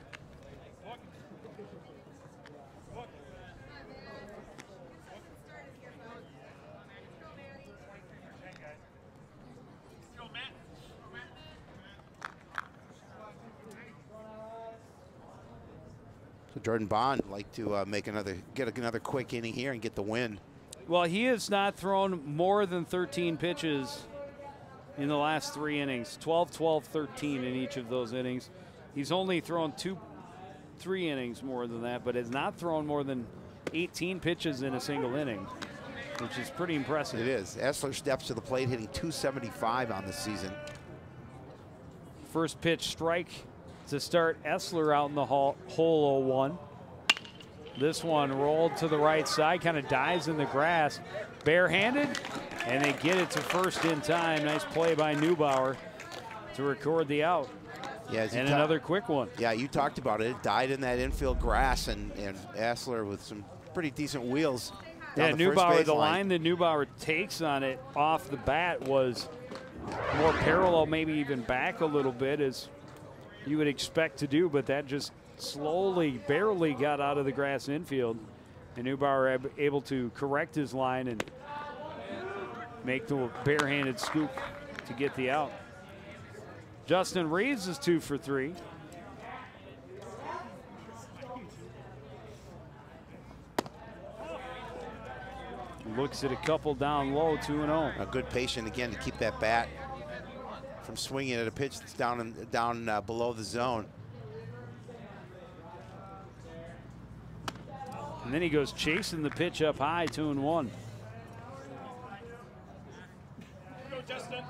So Jordon Bond like to get another quick inning here and get the win.
Well, he has not thrown more than 13 pitches in the last 3 innings. 12, 12, 13 in each of those innings. He's only thrown 3 innings more than that, but has not thrown more than 18 pitches in a single inning, which is pretty impressive.
It is. Essler steps to the plate, hitting .275 on the season.
First pitch strike to start Essler out in the hole 0-1. This one rolled to the right side, kind of dies in the grass. Barehanded, and they get it to first in time. Nice play by Neubauer to record the out.
Yeah,
and another quick one.
Yeah, you talked about it. It died in that infield grass, and Essler with some pretty decent wheels.
Yeah, Neubauer, the line that Neubauer takes on it off the bat was more parallel, maybe even back a little bit, as you would expect to do, but that just slowly, barely got out of the grass infield. And Neubauer able to correct his line and make the barehanded scoop to get the out. Justin Reeves is 2 for 3. Looks at a couple down low, 2-0.
A good patient again to keep that bat from swinging at a pitch that's down below the zone.
And then he goes chasing the pitch up high, 2-1.
Go, Justin.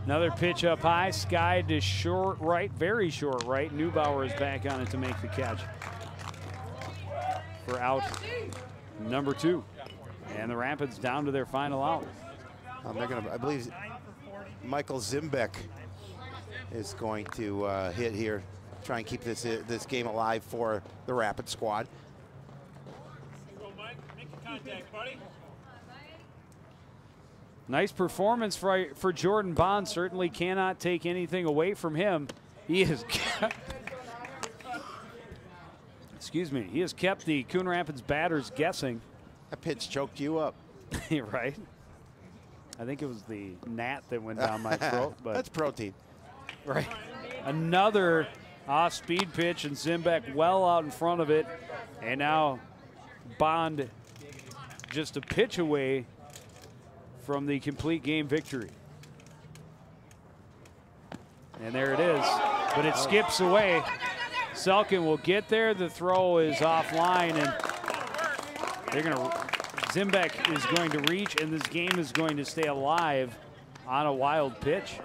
Another pitch up high, skied to short right, very short right. Neubauer is back on it to make the catch for out number 2. And the Rapids down to their final out.
They're going to, I believe, Michael Zimbeck is going to hit here, try and keep this game alive for the Rapid squad.
Go, Mike. Make a contact, buddy.
Nice performance for Jordon Bond. Certainly cannot take anything away from him. He has kept, excuse me, he has kept the Coon Rapids batters guessing.
That pitch choked you up.
Right? I think it was the gnat that went down my throat. But
that's protein.
Right. Another off-speed pitch, and Zimbeck well out in front of it. And now Bond just a pitch away from the complete game victory. And there it is, but it skips away. Selken will get there. The throw is offline, and they're going to, Zimbeck is going to reach, and this game is going to stay alive on a wild pitch.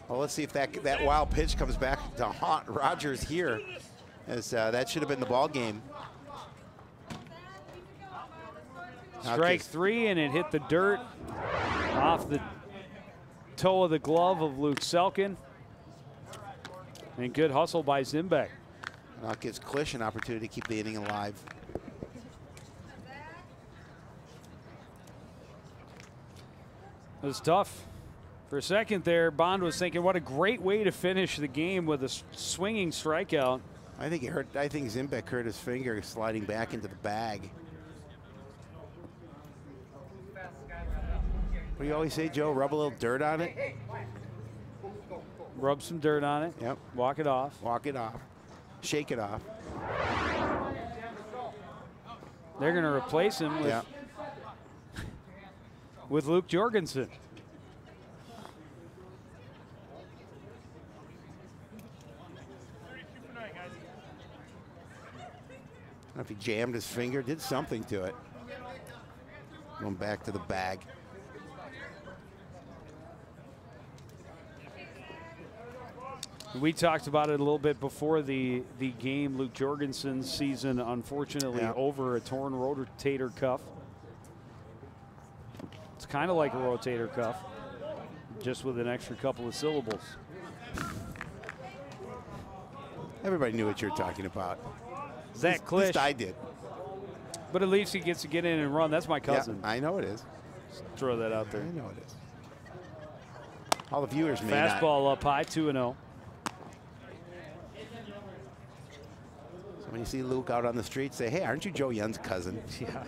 Well, let's see if that wild pitch comes back to haunt Rogers here, as that should have been the ball game.
Strike three, and it hit the dirt off the toe of the glove of Luke Selken. And good hustle by Zimbeck.
Now it gives Klisch an opportunity to keep the inning alive.
It was tough. For a second there, Bond was thinking, what a great way to finish the game with a swinging strikeout.
I think it hurt. I think Zimbeck hurt his finger sliding back into the bag. What do you always say, Joe? Rub a little dirt on it?
Rub some dirt on it.
Yep.
Walk it off.
Walk it off. Shake it off.
They're going to replace him with, with Luke Jorgensen.
I don't know if he jammed his finger, did something to it. Going back to the bag.
We talked about it a little bit before the game. Luke Jorgensen's season, unfortunately, over a torn rotator cuff. It's kind of like a rotator cuff, just with an extra couple of syllables.
Everybody knew what you're talking about.
Zach Klisch.
At least I did.
But at least he gets to get in and run. That's my cousin.
Yeah, I know it is.
Just throw that out there.
I know it is. All the viewers may not.
Fastball up high, 2-0.
So when you see Luke out on the street, say, "Hey, aren't you Joe Young's cousin?"
Yeah.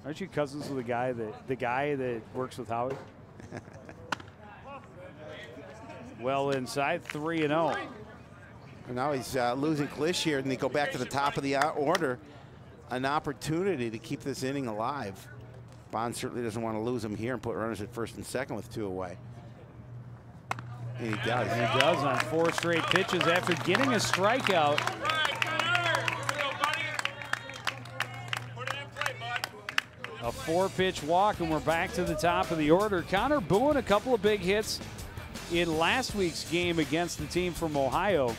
Aren't you cousins with the guy that works with Howie? Well inside, 3-0.
And now he's losing Klisch here, and they go back to the top of the order. An opportunity to keep this inning alive. Bond certainly doesn't want to lose him here and put runners at first and second with 2 away. And he does.
He does on 4 straight pitches after getting a strikeout. A 4-pitch walk, and we're back to the top of the order. Connor Boone, a couple of big hits in last week's game against the team from Ohio.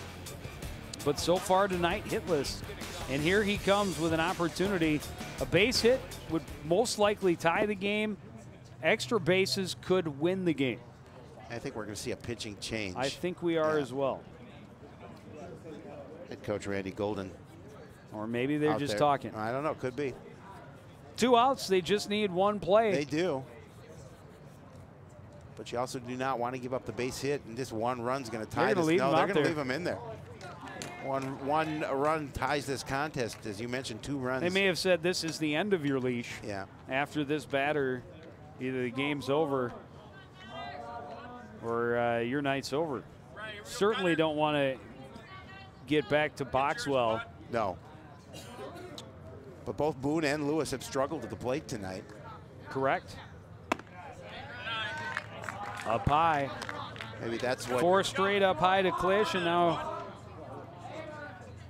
But so far tonight, hitless. And here he comes with an opportunity. A base hit would most likely tie the game. Extra bases could win the game.
I think we're going to see a pitching change.
I think we are as well.
Head coach Randy Golden.
Or maybe they're just talking.
I don't know. Could be.
2 outs. They just need 1 play.
They do. But you also do not want to give up the base hit, and just 1 run's going to tie this. No, they're going to leave him in there. One run ties this contest, as you mentioned, 2 runs.
They may have said this is the end of your leash.
Yeah.
After this batter, either the game's over or your night's over. Certainly don't want to get back to Boxwell.
No. But both Boone and Lewis have struggled at the plate tonight.
Correct. Up high.
Maybe that's what.
4 straight up high to Klisch, and now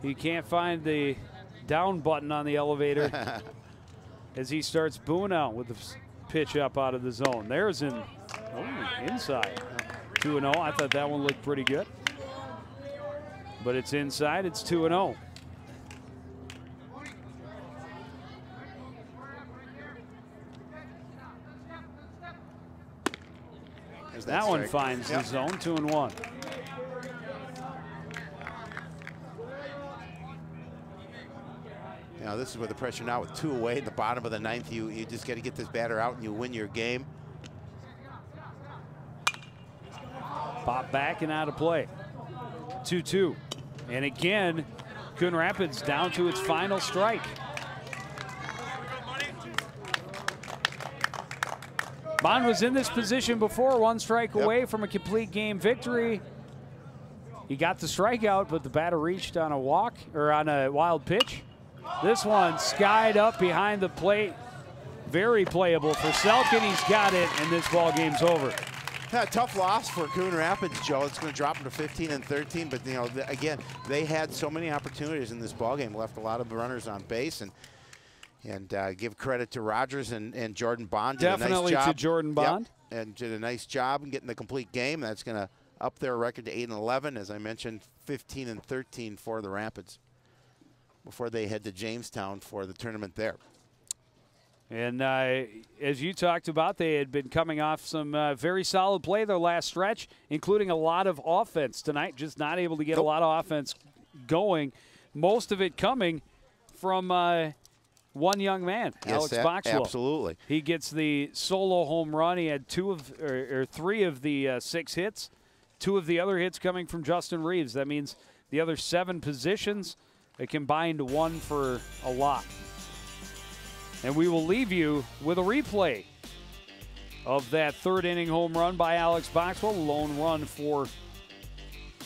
he can't find the down button on the elevator as he starts Boone out with the pitch up out of the zone. There's inside. 2-0. I thought that one looked pretty good. But it's inside. It's 2-0. That one finds the zone. 2-1.
You know, this is where the pressure now with 2 away in the bottom of the 9th. You just got to get this batter out and you win your game.
Pop back and out of play. 2-2. And again, Coon Rapids down to its final strike. Bond was in this position before, 1 strike away from a complete game victory. He got the strikeout, but the batter reached on a walk or on a wild pitch. This one skied up behind the plate. Very playable for Selken. He's got it, and this ball game's over.
Yeah, tough loss for Coon Rapids, Joe. It's going to drop them to 15 and 13, but you know, again, they had so many opportunities in this ball game, left a lot of runners on base, and give credit to Rogers and Jordon Bond.
Definitely
did a nice job.
to Jordon Bond.
Yep, and did a nice job in getting the complete game. That's going to up their record to 8 and 11, as I mentioned, 15 and 13 for the Rapids before they head to Jamestown for the tournament there.
And as you talked about, they had been coming off some very solid play their last stretch, including a lot of offense tonight, just not able to get a lot of offense going. Most of it coming from one young man,
yes,
Alex Boxwell.
Absolutely.
He gets the solo home run. He had 3 of the 6 hits. 2 of the other hits coming from Justin Reeves. That means the other 7 positions, they combined 1 for a lot. And we will leave you with a replay of that 3rd inning home run by Alex Boxwell, lone run for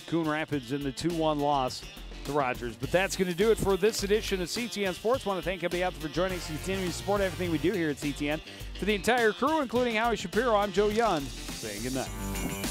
Coon Rapids in the 2-1 loss to Rogers. But that's going to do it for this edition of CTN Sports. I want to thank everybody out there for joining us. Continuing to support everything we do here at CTN. For the entire crew, including Howie Shapiro, I'm Joe Young, saying good night.